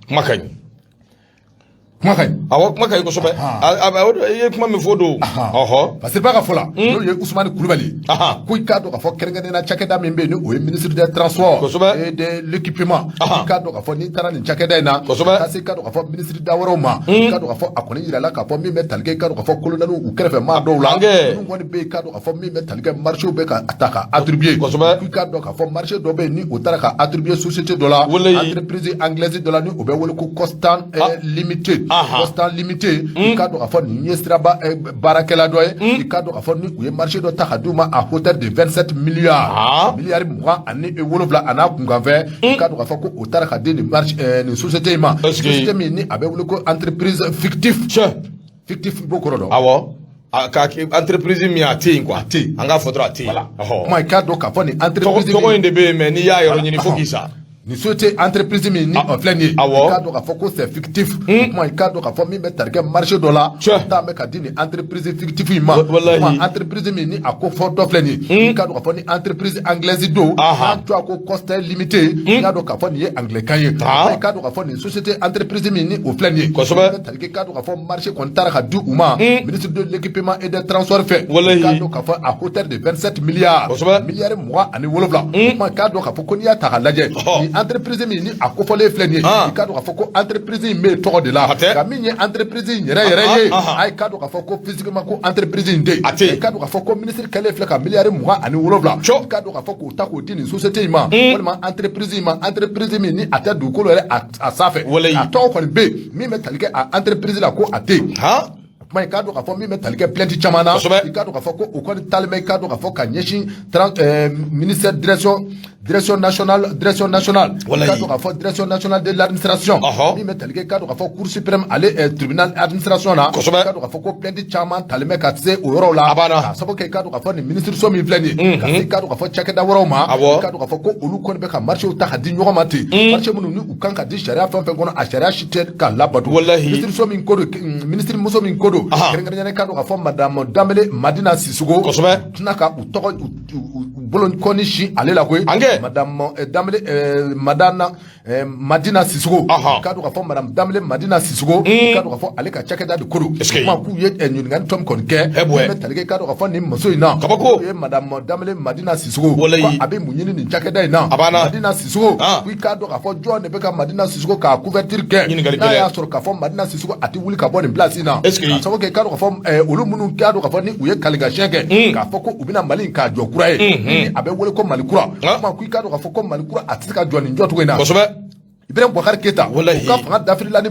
kuma ka ɲi awɔ kuma ka ɲi kosɛbɛ i ye kuma min fɔ don parce que b'a ka fɔ la n'o ye Ousmane Coulibaly ko i k'a dɔn k'a fɔ kɛrɛnkɛrɛnnenya cakɛda min bɛ yen ni o ye ministre des transports et de l'équipement i k'a dɔn k'a fɔ n'i taara nin cakɛda in na ka se k'a dɔn k'a fɔ ministre da wɛrɛw ma i k'a dɔn k'a fɔ a kɔni yirala k'a fɔ min bɛ tali kɛ i k'a dɔn k'a fɔ colonel u kɛrɛfɛ maa dɔw la minnu kɔni bɛ yen i k'a dɔn k'a fɔ min bɛ tali kɛ marché bɛ ka ta ka attribuer i k'a dɔn k'a fɔ marché dɔ bɛ yen ni o taara ka attribuer société dɔ la entreprise anglaise dɔ la ni o bɛ wele ko Constant Limited i k'a dɔn k'a fɔ nin ye siraba baarakɛla dɔ ye i k'a dɔn k'a fɔ ni u ye marché dɔ ta ka d'u ma à hauteur de 27 milliards miliyari 27 a n'a kunkanfɛ i k'a dɔn k'a fɔ ko o taara ka di nin société in ma société min ni a bɛ wele ko entreprise fictif i b'o kɔrɔ dɔn awɔ ka entreprise min a tɛ yen quoi an k'a fɔ dɔrɔn a tɛ yen kuma i k'a dɔn k'a fɔ nin entreprise tɔgɔ in de bɛ yen mais n'i y'a yɔrɔ ɲini fo k'i sa ni société entreprise min ni o filɛ nin ye i k'a dɔn k'a fɔ ko c'est fictif kuma i k'a dɔn k'a fɔ min bɛ tali kɛ marché dɔ la taa bɛ ka di nin entreprise fictif in ma kuma entreprise min ni a ko fɔ dɔ filɛ nin ye i k'a dɔn k'a fɔ ni entreprise anglaise don an to a ko Constant Limited i k'a dɔn k'a fɔ nin ye anglais kan ye i k'a dɔn k'a fɔ nin société entreprise min ni o filɛ nin ye bɛ tali kɛ i k'a dɔn k'a fɔ marché kɔni taara ka di u ma ministre de l'équipement et des transports fɛ i k'a dɔn k'a fɔ à hauteur de 27 milliards miliyari 27 kuma i k'a dɔn k'a fɔ ko n'i y'a ta k'a lajɛ entreprise min ni a kofɔlen filɛ nin ye i k'a dɔn k'a fɔ ko entreprise in bɛ tɔgɔ de la nka min ye entreprise in yɛrɛ ye a k'a dɔn k'a fɔ ko physiquement ko entreprise in tɛ yen i k'a dɔn k'a fɔ ko ministre kɛlen filɛ ka miliyari 27 i k'a dɔn k'a fɔ k'o ta k'o di nin société in ma walima entreprise in ma entreprise min ni a tɛ dugukolo yɛrɛ a sanfɛ a tɔgɔ kɔni bɛ yen min bɛ tali kɛ a entreprise la ko a tɛ yen kuma i k'a dɔn k'a fɔ min bɛ tali kɛ plainte caman na i k'a dɔn k'a fɔ ko o kɔni taalen bɛ i k'a dɔn k'a fɔ ka ɲɛsin ministère direction nationale i k'a dɔn k'a fɔ direction nationale de l'administration min bɛ tali kɛ i k'a dɔn k'a fɔ cour suprême ale tribunal administration na i k'a dɔn k'a fɔ ko plainte caman talen bɛ ka se o yɔrɔw la k'a sababu kɛ i k'a dɔn k'a fɔ nin ministre so min filɛ nin ye ka se i k'a dɔn k'a fɔ cakɛda wɛrɛw ma i k'a dɔn k'a fɔ ko olu kɔni bɛ ka marché ta ka di ɲɔgɔn ma ten marché minnu ni u kan ka di sariya fɛn fɛn kɔnɔ a sariya si tɛ ka labato ministre so min ko don ministre muso min ko don kɛrɛnkɛrɛnnen k'a dɔn k'a fɔ madame Dambele Madina Sissogo tɛna ka u tɔgɔ bolo kɔni si ale la koyi madame Dambele Madina Sissogo k'a dɔn k'a fɔ madame Dambele Madina Sissogo k'a dɔn k'a fɔ ale ka cakɛda de ko don kuma k'u ye ɲininkali tɔn kɔni kɛ min bɛ tali kɛ k'a dɔn k'a fɔ nin muso in na o ye madame Dambele Madina Sissogo ko a bɛ mun ɲini nin cakɛda in na Madina Sissogo ko i k'a dɔn k'a fɔ jɔn de bɛ ka Madina Sissogo k'a couverture kɛ n'a y'a sɔrɔ k'a fɔ Madina Sissogo a tɛ wuli ka bɔ nin place in na k'a sababu kɛ k'a dɔn k'a fɔ olu minnu k'a dɔn k'a fɔ ni u ye kaligasiyɛn kɛ k'a fɔ ko u bɛna Mali k'a jɔ kura ye ni a bɛ wele ko Mali kura kuma ko i k'a dɔn k'a fɔ ko Mali kura a tɛ se ka jɔ nin jɔ cogo in na Ibrahim Boubacar Keita u ka fanga dafirila ni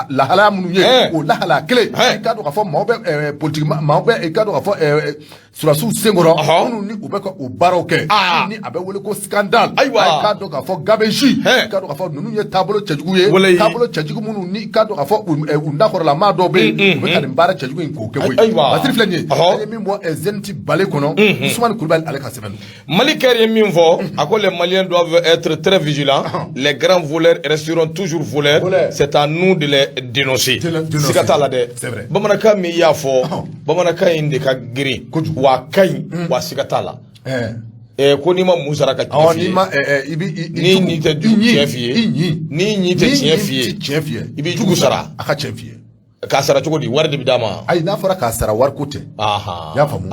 lahalaya minnu ye o lahalaya kelen i k'a dɔn k'a fɔ maaw bɛ politique maaw bɛ i k'a dɔn k'a fɔ surasiw senkɔrɔ minnu ni u bɛ ka o baaraw kɛ ni a bɛ wele ko scandale i k'a dɔn k'a fɔ Gabeji i k'a dɔn k'a fɔ ninnu ye taabolo cɛjugu ye taabolo cɛjugu minnu ni i k'a dɔn k'a fɔ u nakɔrɔlamaa dɔw bɛ yen u bɛ ka nin baara cɛjugu in k'o kɛ koyi Masiri filɛ nin ye an ye min bɔ Zenit Bale kɔnɔ Ousmane Coulibaly ale ka sɛbɛn Mali kɛri ye min fɔ a ko les Maliens doivent être très vigilants les grands voleurs resteront toujours voleurs c'est à nous de les dénoncer siga t'a la dɛ bamanankan min y'a fɔ bamanankan in de ka girin wa ka ɲi wa siga t'a la ko n'i ma mun sara ka tiɲɛ f'i ye ni ɲi tɛ tiɲɛ f'i ye ni ɲi tɛ tiɲɛ f'i ye i b'i jugu sara a ka tiɲɛ f'i ye k'a sara cogo di wari de bɛ d'a ma ayi n'a fɔra k'a sara wari ko tɛ i y'a faamu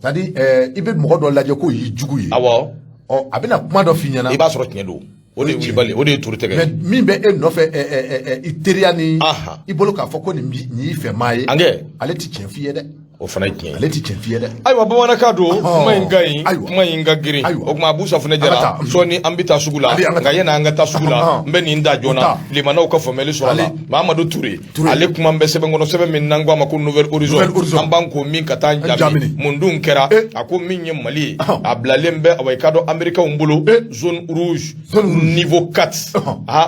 c'est-à-dire i bɛ mɔgɔ dɔ lajɛ k'o y'i jugu ye a bɛna kuma dɔ f'i ɲɛna i b'a sɔrɔ tiɲɛ don o de ye wulibali o de ye turutɛgɛ mais min bɛ e nɔfɛ i teriya ni i bolo k'a fɔ ko nin y'i fɛ maa ye ale tɛ tiɲɛ f'i ye dɛ o fana tiɲɛ ale ti tiɲɛ fiye dɛ ayiwa bamanankan don kuma in ka ɲi kuma in ka girin o kuma Abu Safunɛ Jara sɔɔni an bɛ taa sugu la nka yanni an ka taa sugu la n bɛ nin da joona limanaw ka faamuyali sɔrɔ a la Mahamadu Ture ale kuma bɛ sɛbɛn kɔnɔ sɛbɛn min n'an ko a ma ko Nouvelle Horizon an b'an ko min ka taa jaabi mun dun kɛra a ko min ye Mali ye a bilalen bɛ awa i ka dɔn Américains bolo zone rouge niveau 4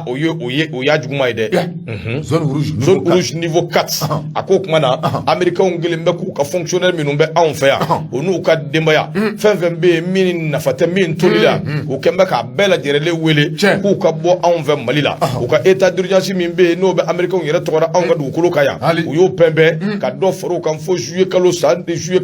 o y'a juguma ye dɛ zone rouge niveau 4 a ko kuma na Américains kelen bɛ k'u ka fonctionnaire minnu bɛ anw fɛ yan o n'u ka denbaya fɛn fɛn bɛ yen min nafa tɛ min toli la u kɛn bɛ k'a bɛɛ lajɛlen wele k'u ka bɔ anw fɛ Mali la u ka état d'urgence min bɛ yen n'o bɛ Américains yɛrɛ tɔgɔra anw ka dugukolo kan yan u y'o pɛnpɛn ka dɔ fara u kan fo juillet kalo 26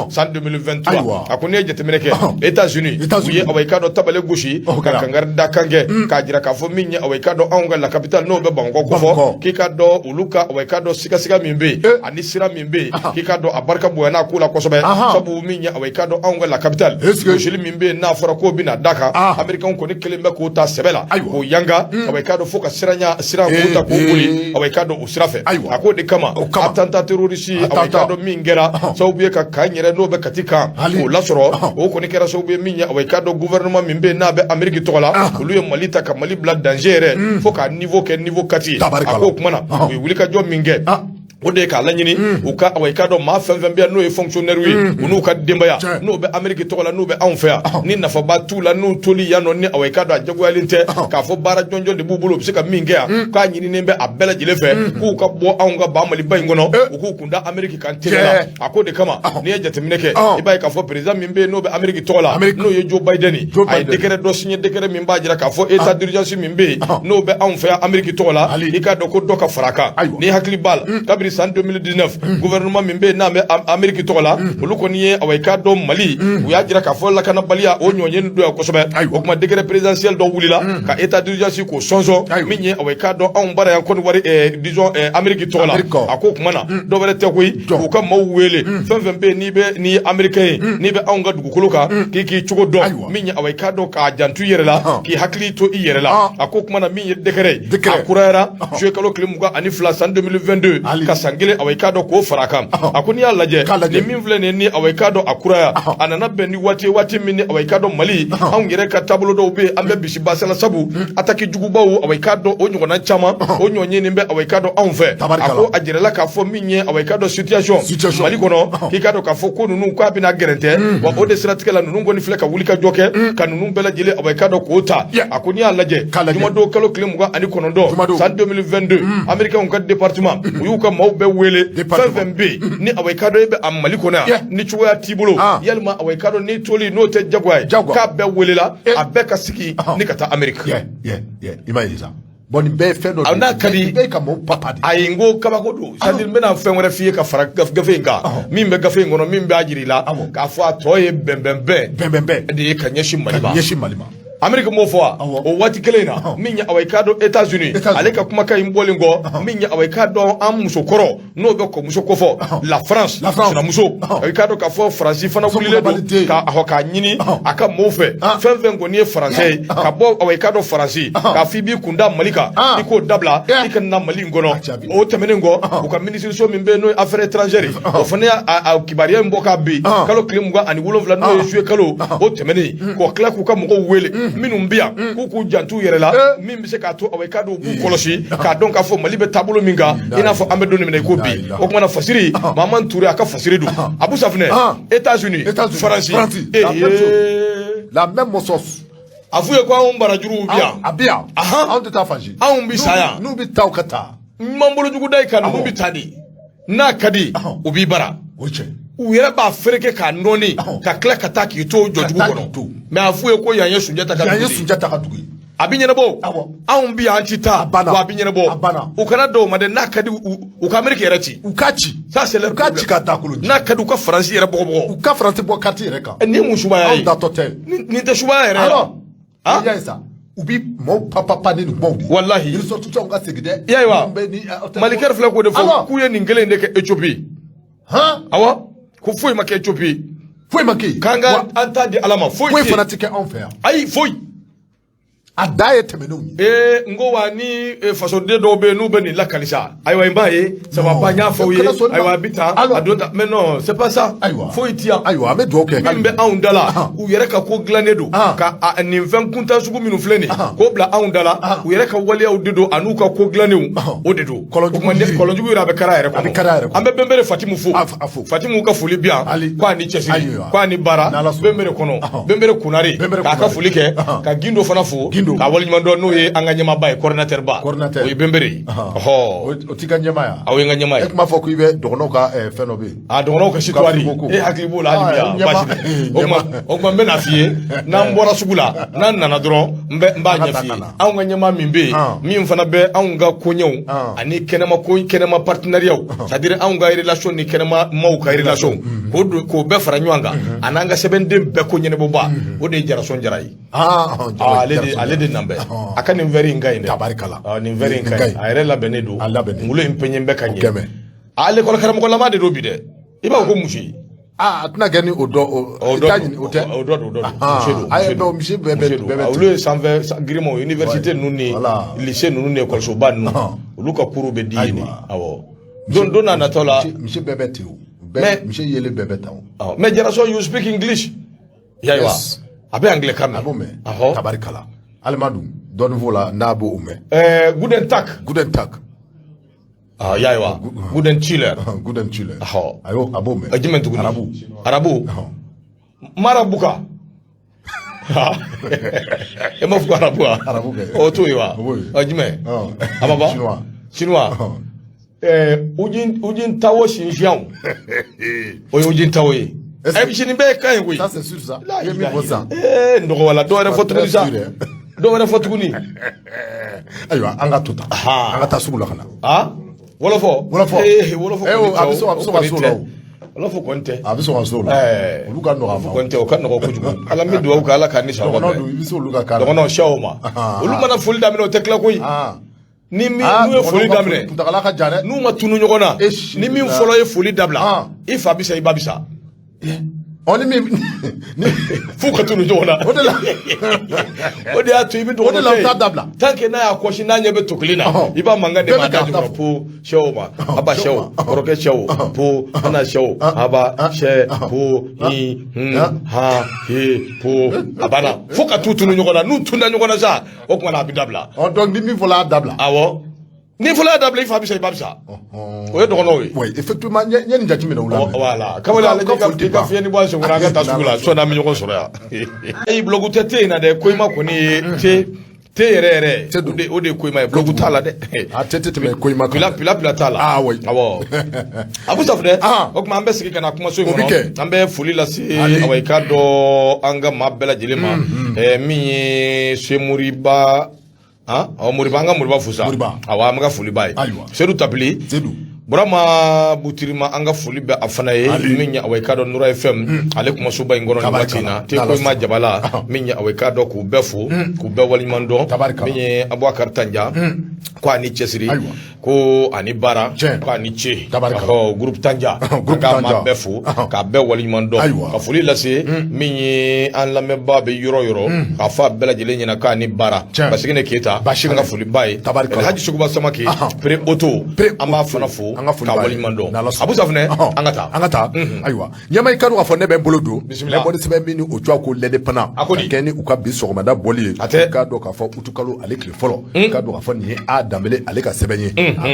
san 2023 a ko n'i ye jateminɛ kɛ États-Unis u ye awa i ka dɔn tabale gosi ka kangari da kan kɛ k'a jira k'a fɔ min ye awa i ka dɔn anw ka la capitale n'o bɛ Bamako kofɔ k'i ka dɔn olu ka awa i ka dɔn sikasiga min bɛ yen ani sira min bɛ yen k'i ka dɔn a barika bonya n'a ko la kosɛbɛ sabu min ye awa i ka dɔn anw ka la capitale gosili min bɛ yen n'a fɔra k'o bɛna da kan Américains kɔni kelen bɛ k'o ta sɛbɛ la k'o yanga awa i ka dɔn fo ka sira k'o ta k'o boli awa i ka dɔn o sira fɛ a k'o de kama attentat terroriste awa i ka dɔn min kɛra sababu ye ka kan yɛrɛ n'o bɛ Kati kan k'o lasɔrɔ o kɔni kɛra sababu ye min ye awa i ka dɔn gouvernement min bɛ yen n'a bɛ Amérique tɔgɔ la olu ye Mali ta ka Mali bila danger yɛrɛ fo ka niveau kɛ niveau 4 ye a k'o kuma na u ye wulikajɔ min kɛ o de ye k'a laɲini u ka awa i ka dɔn maa fɛn fɛn bɛ yan n'o ye fonctionnaire ye u n'u ka denbaya n'o bɛ Amérique tɔgɔ la n'u bɛ anw fɛ yan ni nafaba t'u la n'u toli yan nɔ ni awa i ka dɔn a jagoyalen tɛ k'a fɔ baara jɔnjɔn de b'u bolo u bɛ se ka min kɛ yan k'a ɲininen bɛ a bɛɛ lajɛlen fɛ k'u ka bɔ anw ka ba Maliba in kɔnɔ u k'u kunda Amérique kan teliya la a ko de kama n'i ye jateminɛ kɛ i b'a ye k'a fɔ président min bɛ yen n'o bɛ Amérique tɔgɔ la n'o ye Joe Biden a ye décret dɔ signé décret min b'a jira k'a fɔ état d'urgence min bɛ yen n'o bɛ anw fɛ yan Amérique tɔgɔ la i k'a dɔn ko dɔ ka fara a kan n'i hakili b'a la kabini san 2019 gouvernement min bɛ yen n'a bɛ Amérique tɔgɔ la olu kɔni ye awa i ka dɔn Mali u y'a jira k'a fɔ lakanabaliya o ɲɔɲɛni dɔ yan kosɛbɛ o kuma décret présidentiel dɔ wulila ka état d'urgence k'o sɔnsɔn min ye awa i ka dɔn anw bara yan Côte d'Ivoire disons Amérique tɔgɔ la a ko kuma na dɔ wɛrɛ tɛ koyi k'u ka maaw wele fɛn fɛn bɛ yen n'i ye Américain ye n'i bɛ anw ka dugukolo kan k'i cogo dɔn min ye awa i ka dɔn k'a janto i yɛrɛ la k'i hakili to i yɛrɛ la a ko kuma na min ye décret a kurayara juillet kalo 22 san 2022 ka san kelen awa i ka dɔn k'o fara kan a ko n'i y'a lajɛ ni min filɛ nin ye ni awa i ka dɔn a kuraya a nana bɛn ni waati min ni awa i ka dɔn Mali anw yɛrɛ ka taabolo dɔw bɛ yen an bɛ bisibasa la sabu attaque jugubaw awa i ka dɔn o ɲɔgɔnna caman o ɲɔɲini bɛ awa i ka dɔn anw fɛ a ko a jirala k'a fɔ min ye awa i ka dɔn situation Mali kɔnɔ k'i ka dɔn k'a fɔ ko ninnu k'a bɛna gɛrɛntɛ wa o de siratigɛ la ninnu kɔni filɛ ka wulikajɔ kɛ ka ninnu bɛɛ lajɛlen awa i ka dɔn k'o ta a ko n'i y'a lajɛ jumadon kalo 29 san 2022 Américains ka département u y'u ka maaw bɛɛ wele fɛn fɛn bɛ yen ni awa i ka dɔn i bɛ a Mali kɔnɔ yan ni cogoya t'i bolo yalima awa i ka dɔn ni toli n'o tɛ jagoya ye k'a bɛɛ welela a bɛɛ ka sigi ni ka taa Amérique i m'a ye sa bon nin bɛɛ ye fɛn dɔ de ye n'a ka di bɛɛ ka maaw papa de a ye n ko kabako don c'est-à-dire n bɛna fɛn wɛrɛ f'i ye ka fara gafe in kan min bɛ gafe in kɔnɔ min b'a jira i la k'a fɔ a tɔ ye bɛnbɛnbɛn de ye ka ɲɛsin Mali ma Amérique m'o fɔ wa o waati kelen in na min ye awa i ka dɔn États-Unis ale ka kumakan in bɔlen kɔ min ye awa i ka dɔn an musokɔrɔ n'o bɛ kɔmuso kofɔ la France sinamuso awa i ka dɔn k'a fɔ Faransi fana wulilen don k'a ɲini a ka maaw fɛ fɛn fɛn kɔni ye Faransɛ ye ka bɔ awa i ka dɔn Faransi k'a fɔ i b'i kunda Mali kan i k'o dabila i ka na Mali in kɔnɔ o tɛmɛnen kɔ u ka minisiriso min bɛ yen n'o ye affaires étrangères o fana y'a kibaruya in bɔ k'a bin kalo 27 n'o ye juillet kalo o tɛmɛnen k'o tila k'u ka mɔgɔw wele minnu bɛ yan k'u jantu yɛrɛ la min bɛ se k'a to awa i ka dɔn u b'u kɔlɔsi k'a dɔn k'a fɔ Mali bɛ taabolo min kan i n'a fɔ an bɛ don min na i ko bi o kumana fasiri Mahamadu Ture a ka fasiri don Abu Safunɛ États-Unis Faransi la même chose a f'u ye ko anw barajuruw bi yan a bi yan anw tɛ taa fansi anw bi sa yan n'u bɛ taa u ka taa manbolojuguda in kan ninnu bɛ taa de n'a ka di u b'i bara o cɛ u yɛrɛ b'a fereke k'a nɔɔni ka tila ka taa k'i to jɔjugu kɔnɔ mais a f'u ye ko yan ye Sunjata ka dugu ye a bɛ ɲɛnabɔ anw bi yan an ti taa wa a bɛ ɲɛnabɔ u kana dɔw ma dɛ n'a ka di u ka Amérique yɛrɛ ci u ka ci ça c'est leur u ka ci ka dakolo n'a ka di u ka Faransi yɛrɛ bɔgɔbɔgɔ u ka Faransi bɔ carte yɛrɛ kan nin ye mun subaya ye anw datɔ tɛ nin tɛ subaya yɛrɛ ye y'a ye sa u bi maaw papa ni nin kumaw de walahi ils sont tous ka segin dɛ yayiwa Malikɛri filɛ k'o de fɔ k'u ye nin kelen de kɛ Éthiopie awɔ ko foyi ma kɛ Éthiopie foyi ma kɛ k'an ka an ta di Ala ma foyi fana tɛ kɛ anw fɛ yan ayi foyi a da ye tɛmɛnenw ye ngo wa ni fasoden dɔw bɛ n'u bɛ nin lakalisa ayiwa i b'a ye saba ba n y'a fɔ aw ye ayiwa bi ta a don ta mais non c'est pas ça foyi ti yan ayiwa an bɛ dugawu kɛ min bɛ anw da la u yɛrɛ ka ko dilannen don ka nin fɛn kuntan sugu minnu filɛ nin k'o bila anw da la u yɛrɛ ka waleyaw de don a n'u ka ko dilannenw o de don kɔlɔnjugu yɛrɛ a bɛ kara yɛrɛ kɔnɔ an bɛ bɛnbɛrɛ Fatimu fo Fatimu ka foli bi yan k'a ni cɛsiri k'a ni baara bɛnbɛrɛ kɔnɔ bɛnbɛrɛ kunari k'a ka foli kɛ ka Gindo fana fo ka waliɲuman dɔn n'o ye an ka ɲɛmaaba ye coordinateur ba o ye bɛnbɛrɛ o t'i ka ɲɛmaa ye aw ye n ka ɲɛmaa ye e tun b'a fɔ k'i bɛ dɔgɔnɔw ka fɛn dɔ bɛ yen dɔgɔnɔw ka situwari e hakili b'o la hali bi yan basi o tuma n bɛna f'i ye n'an bɔra sugu la n'an nana dɔrɔn n b'a ɲɛ f'i ye anw ka ɲɛmaa min bɛ yen min fana bɛ anw ka koɲɛw ani kɛnɛma partenariat c'est à dire anw ka relation ni kɛnɛma maaw ka relation k'o bɛɛ fara ɲɔgɔn kan a n'an ka sɛbɛnden bɛɛ ko ɲɛnabɔba o de ye Jarason Jara ye ale de nan bɛ a ka nin verre in ka ɲi dɛ tabarikala nin verre in ka ɲi a yɛrɛ labɛnnen don kunkolo in peɲɛ bɛ ka ɲɛ ale école karamɔgɔlama de don bi dɛ i b'a fɔ ko muso a tɛna kɛ ni o dɔ o tɛ misi bɛɛ olu ye sanfɛ girimaw université ninnu ni lycée ninnu ni école-soba ninnu olu ka cours bɛ di yen awɔ don n'a natɔ la misi bɛɛ bɛ ten o misi yelen bɛɛ bɛ tan o mais Jarason you speak English yayiwa a bɛ anglais kan mɛn a b'o mɛn tabarikala alimadu dɔɔnin f'o la n'a b'o mɛn Guten Tag yayiwa Guten Chiller ayo a b'o mɛn jumɛn tuguni arabu marabuka e ma fɔ ko arabu wa o t'o ye wa jumɛn amaba chinois ujin tawo Xinjiang o ye ujin tawo ye sini bɛɛ ka ɲi koyi ça c'est sûr ça i ye min fɔ sisan nɔgɔ wala dɔw yɛrɛ fɔ tuguni sa dɔw yɛrɛ fɔ tuguni ayiwa an ka to tan an ka taa sugu la ka na wɔlɔfɔ a bɛ sɔn ka so la o wɔlɔfɔ kɔni tɛ a bɛ sɔn ka so la olu ka nɔgɔ a ma kɔni tɛ o ka nɔgɔ kojugu ala n bɛ dugawu kɛ ala k'a ni sababa bɛn dɔgɔnɔw i bɛ se olu ka kan dɔgɔnɔw siya o ma olu mana foli daminɛ o tɛ tila koyi ni n'u ye foli daminɛ kuntagala ka jan dɛ n'u ma tunu ɲɔgɔn na ni min fɔlɔ ye foli dabila i fa bisa i ba bisa ni min f'u ka tunu ɲɔgɔn na o de la o de y'a to i bɛ dɔgɔnɔ la taa dabila tant que n'a y'a kɔsi n'a ɲɛ bɛ tokili na i b'a mankan de ma da jukɔrɔ po sɛw ma aba sɛw kɔrɔkɛ sɛw po ana sɛw aba sɛ po hi ha he po a banna fo ka t'u tunu ɲɔgɔn na n'u tunna ɲɔgɔn na sa o tuma na a bɛ dabila donc ni min fɔla a dabila awɔ ni fɔlɔ y'a dabila i fa bisa i ba bisa o ye dɔgɔnɔw ye oui effectivement n ye nin jateminɛ o la voilà kabali ale k'i ka fiɲɛ ni bɔ a sen kɔrɔ an ka taa sugu la sɔni an bɛ ɲɔgɔn sɔrɔ yan ayi blogu tɛ te in na dɛ Koyima kɔni ye te yɛrɛ o de ye Koyima ye blogu t'a la dɛ a te tɛmɛ Koyima kan pila t'a la oui awɔ Abu Safunɛ o tuma an bɛ sigi ka na kumaso in kɔnɔ an bɛ foli lase awɔ i k'a dɔn an ka maa bɛɛ lajɛlen ma min ye Semoriba Moriba an ka Moriba fo sa awɔ an bɛ ka foli b'a ye Seydou Tapili Burama Butirima an ka foli bɛ a fana ye min ye awɔ i k'a dɔn Nura FM ale kumasoba in kɔnɔ nin waati in na te Koyima Jabala min ye awɔ i k'a dɔn k'u bɛɛ fo k'u bɛɛ waliɲuman dɔn min ye Abubakar Tanja ko a ni cɛsiri ko ani baara ko a ni ce groupe Tanja k'a maa bɛɛ fo k'a bɛɛ waliɲuman dɔn ka foli lase min ye an lamɛnbaa bɛ yɔrɔ yɔrɔ k'a fɔ a bɛɛ lajɛlen ɲɛna k'a ni baara Basigine Keyita an ka foli ba ye Alhaji Sukuba Samake Pere Oto an b'a fana fo k'a waliɲuman dɔn Abu Safunɛ an ka taa ayiwa ɲɛma i ka dɔn k'a fɔ ne bɛ n bolo don ne bɔli sɛbɛn min ni o cogoya ko l'indépendant ka kɛ ni u ka bi sɔgɔmada bɔli ye i ka dɔn k'a fɔ utukalo ale tile fɔlɔ i ka dɔn k'a fɔ nin ye A Danbele ale ka sɛbɛn ye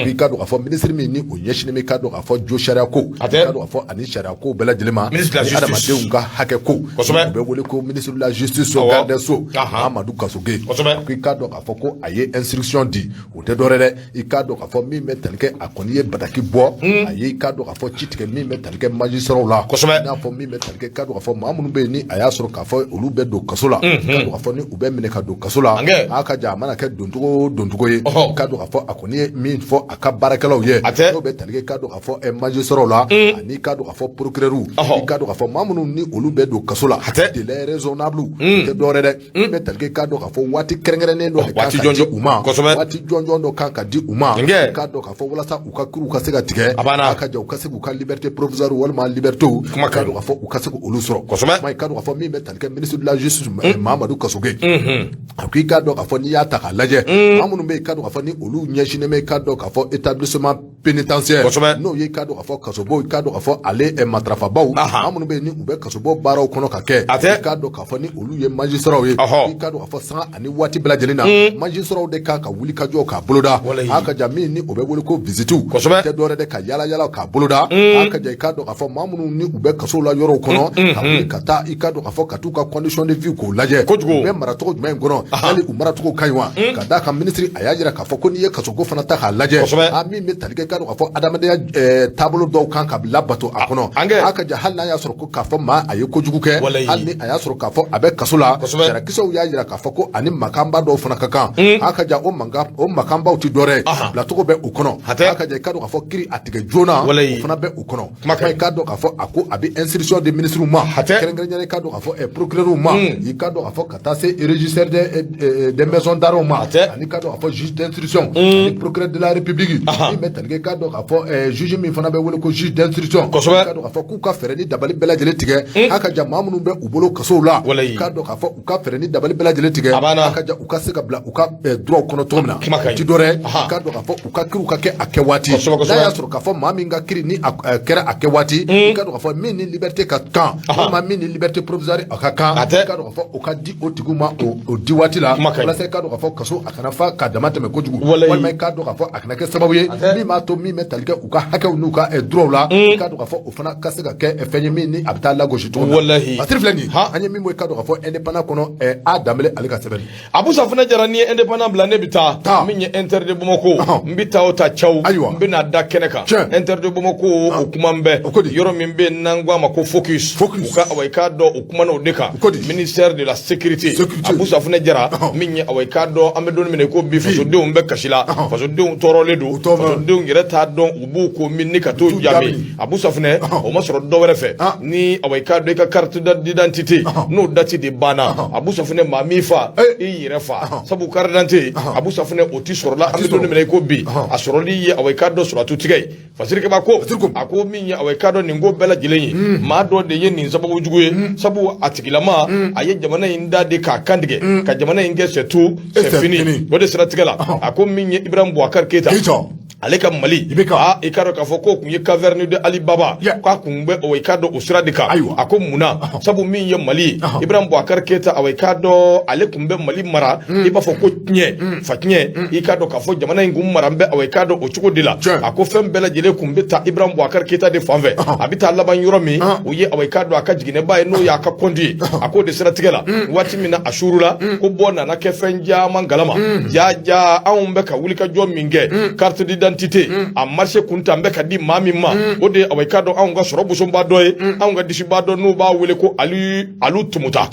i ka dɔn k'a fɔ ministre min ni o ɲɛsinnen bɛ i ka dɔn k'a fɔ jo sariya ko i ka dɔn k'a fɔ ani sariya ko bɛɛ lajɛlen ma ani adamadenw ka hakɛ ko u bɛ wele ko ministre de la justice so garde so Amadu Kasoge i ka dɔn k'a fɔ ko a ye instruction di o tɛ dɔwɛrɛ dɛ i ka dɔn k'a fɔ min bɛ tali kɛ a kɔni ye bataki bɔ a ye i ka dɔn k'a fɔ ci tigɛ min bɛ tali kɛ magistrat la i n'a fɔ min bɛ tali kɛ i ka dɔn k'a fɔ maa minnu bɛ yen ni a y'a sɔrɔ k'a fɔ olu bɛ don kaso la i ka dɔn k'a fɔ ni u bɛ minɛ ka don kaso la a ka jan a mana kɛ doncogo ye k'a dɔn k'a fɔ a kɔni ye min fɔ a ka baarakɛlaw ye n'o bɛ tali kɛ k'a dɔn k'a fɔ magistrat la ani k'a dɔn k'a fɔ procureur i k'a dɔn k'a fɔ maa minnu ni olu bɛ don kaso la délai raisonnable tɛ dɔwɛrɛ dɛ i bɛ tali kɛ k'a dɔn k'a fɔ waati kɛrɛnkɛrɛnnen dɔ kan ka di u ma waati jɔnjɔn dɔ kan ka di u ma k'a dɔn k'a fɔ walasa u ka kiiriw ka se ka tigɛ a ka ja u ka se k'u ka liberté provisoire walima liberté k'a dɔn k'a fɔ u ka se k'olu sɔrɔ k'a dɔn k'a fɔ min bɛ tali kɛ ministre de la justice Mamadou Kasoge a ko i k'a dɔn k'a fɔ n'i y'a ta k'a lajɛ maa minnu bɛ yen k'a dɔn k'a fɔ ni olu ɲɛsinnen bɛ k'a dɔn k'a fɔ établissement pénitentiaire n'o ye k'a dɔn k'a fɔ kasobo k'a dɔn k'a fɔ ale matarafabaw maa minnu bɛ yen ni u bɛ kasobo baaraw kɔnɔ ka kɛ k'a dɔn k'a fɔ ni olu ye magistrats ye i k'a dɔn k'a fɔ sanga ani waati bɛɛ lajɛlen na magistrats de kan ka wuli ka jɔ k'a boloda a ka ja min ni o bɛ wele ko visite tɛ dɔwɛrɛ dɛ ka yaala yaala k'a boloda a ka ja i k'a dɔn k'a fɔ maa minnu ni u bɛ kasow la yɔrɔw kɔnɔ ka wuli ka taa i k'a dɔn k'a fɔ ka t'u ka condition de vie k'o lajɛ u bɛ maracogo jumɛn kɔnɔ hali u maracogo ka ɲi wa ka d'a kan ministre a y'a jira k'a fɔ ko n'i ye kasoko fana ta k'a lajɛ a min bɛ tali kɛ k'a dɔn k'a fɔ adamadenya taabolo dɔw kan ka labato a kɔnɔ a ka ja hali n'a y'a sɔrɔ ko k'a fɔ maa a ye kojugu kɛ hali ni a y'a sɔrɔ k'a fɔ a bɛ kaso la sarakisɛw y'a jira k'a fɔ ko ani makanba dɔw fana ka kan a ka ja o makanbaw tɛ dɔwɛrɛ bilacogo bɛ u kɔnɔ a ka ja i k'a dɔn k'a fɔ kiiri a tigɛ joona o fana bɛ u kɔnɔ i k'a dɔn k'a fɔ a ko a bɛ instruction des ministres ma kɛrɛnkɛrɛnnenya i k'a dɔn k'a fɔ procureur ma i k'a dɔn k'a fɔ ka taa se régisseur des maisons d'arrêt ma ani k'a dɔn k'a fɔ juge d'instruction ani procureur de la république min bɛ tali kɛ k'a dɔn k'a fɔ juge min fana bɛ wele ko juge d'instruction k'a dɔn k'a fɔ k'u ka fɛɛrɛ ni dabali bɛɛ lajɛlen tigɛ a ka ja maa minnu bɛ u bolo kasow la k'a dɔn k'a fɔ u ka fɛɛrɛ ni dabali bɛɛ lajɛlen tigɛ a ka ja u ka se ka bila u ka droit kɔnɔ cogo min na o ti dɔwɛrɛ k'a dɔn k'a fɔ u ka kiiriw ka kɛ a kɛ waati n'a y'a sɔrɔ k'a fɔ maa min ka kiiri ni a kɛra a kɛ waati k'a dɔn k'a fɔ min ni liberté ka kan walima min ni liberté provisoire a ka kan k'a dɔn k'a fɔ o ka di o tigiw ma o di waati la walasa k'a dɔn k'a fɔ kaso a kana fa k'a dama tɛmɛ kojugu walima k'a dɔn k'a fɔ a kana kɛ sababu ye min b'a to min bɛ tali kɛ u ka hakɛw n'u ka droits la k'a dɔn k'a fɔ o fana ka se ka kɛ fɛn ye min ni a bɛ taa lagosi cogo min na Masiri filɛ nin an ye min bɔ k'a dɔn k'a fɔ indépendant kɔnɔ a danbele ale ka sɛbɛn Abu Safunɛ Jara ni ye indépendant bila ne bɛ taa min ye Inter de Bamakɔ n bɛ taa o ta cɛw n bɛ na da kɛnɛ kan Inter de Bamakɔ o kuma n bɛ yɔrɔ min bɛ yen n'an ko a ma ko focus u ka awɔ i k'a dɔn o kuma n'o de kan ministère de la sécurité Abu Safunɛ Jara min ye awɔ i k'a dɔn an bɛ don min na ko bi fasodenw bɛ kasi la fasodenw tɔɔrɔlen don fasodenw yɛrɛ t'a dɔn u b'u ko min ni ka t'o jaabi Abu Safunɛ o ma sɔrɔ dɔwɛrɛ fɛ ni awɔ i k'a dɔn i ka carte d'identité n'o date de banna Abu Safunɛ maa min fa i yɛrɛ fa sabu carte d'identité Abu Safunɛ o ti sɔrɔla an bɛ don min na ko bi a sɔrɔli ye awɔ i k'a dɔn sɔrɔtu tigɛ ye Fasirikɛba ko a ko min ye awɔ i k'a dɔn nin ko bɛɛ lajɛlen ye maa dɔ de ye nin sababu jugu ye sabu a tigilama a ye jamana in da de k'a kantigɛ ka jamana in kɛ c'est tout c'est fini o de siratigɛ la a ko min ye Ibrahim Boubacar Keita ale ka Mali i k'a dɔn k'a fɔ k'o kun ye caverne de Ali Baba k'a kun bɛ o i k'a dɔn o sira de kan a ko munna sabu min ye Mali Ibrahim Boubacar Keita awɔ i k'a dɔn ale kun bɛ Mali mara i b'a fɔ ko tiɲɛ fa tiɲɛ i k'a dɔn k'a fɔ jamana in kun mara n bɛ awɔ i k'a dɔn o cogo de la a ko fɛn bɛɛ lajɛlen kun bɛ taa Ibrahim Boubacar Keita de fan fɛ a bɛ taa laban yɔrɔ min o ye awɔ i k'a dɔn a ka jiginɛba ye n'o y'a ka compte ye a k'o de siratigɛ la waati min na a surula ko bɔ nana kɛ fɛn caman galama jaa anw bɛ ka wuli ka jɔ min kɛ carte d'identité a marché kunta n bɛ ka di maa min ma o de ye awɔ i k'a dɔn anw ka sɔrɔ bosoba dɔ ye anw ka disiba dɔ n'u b'a wele ko alu tumuta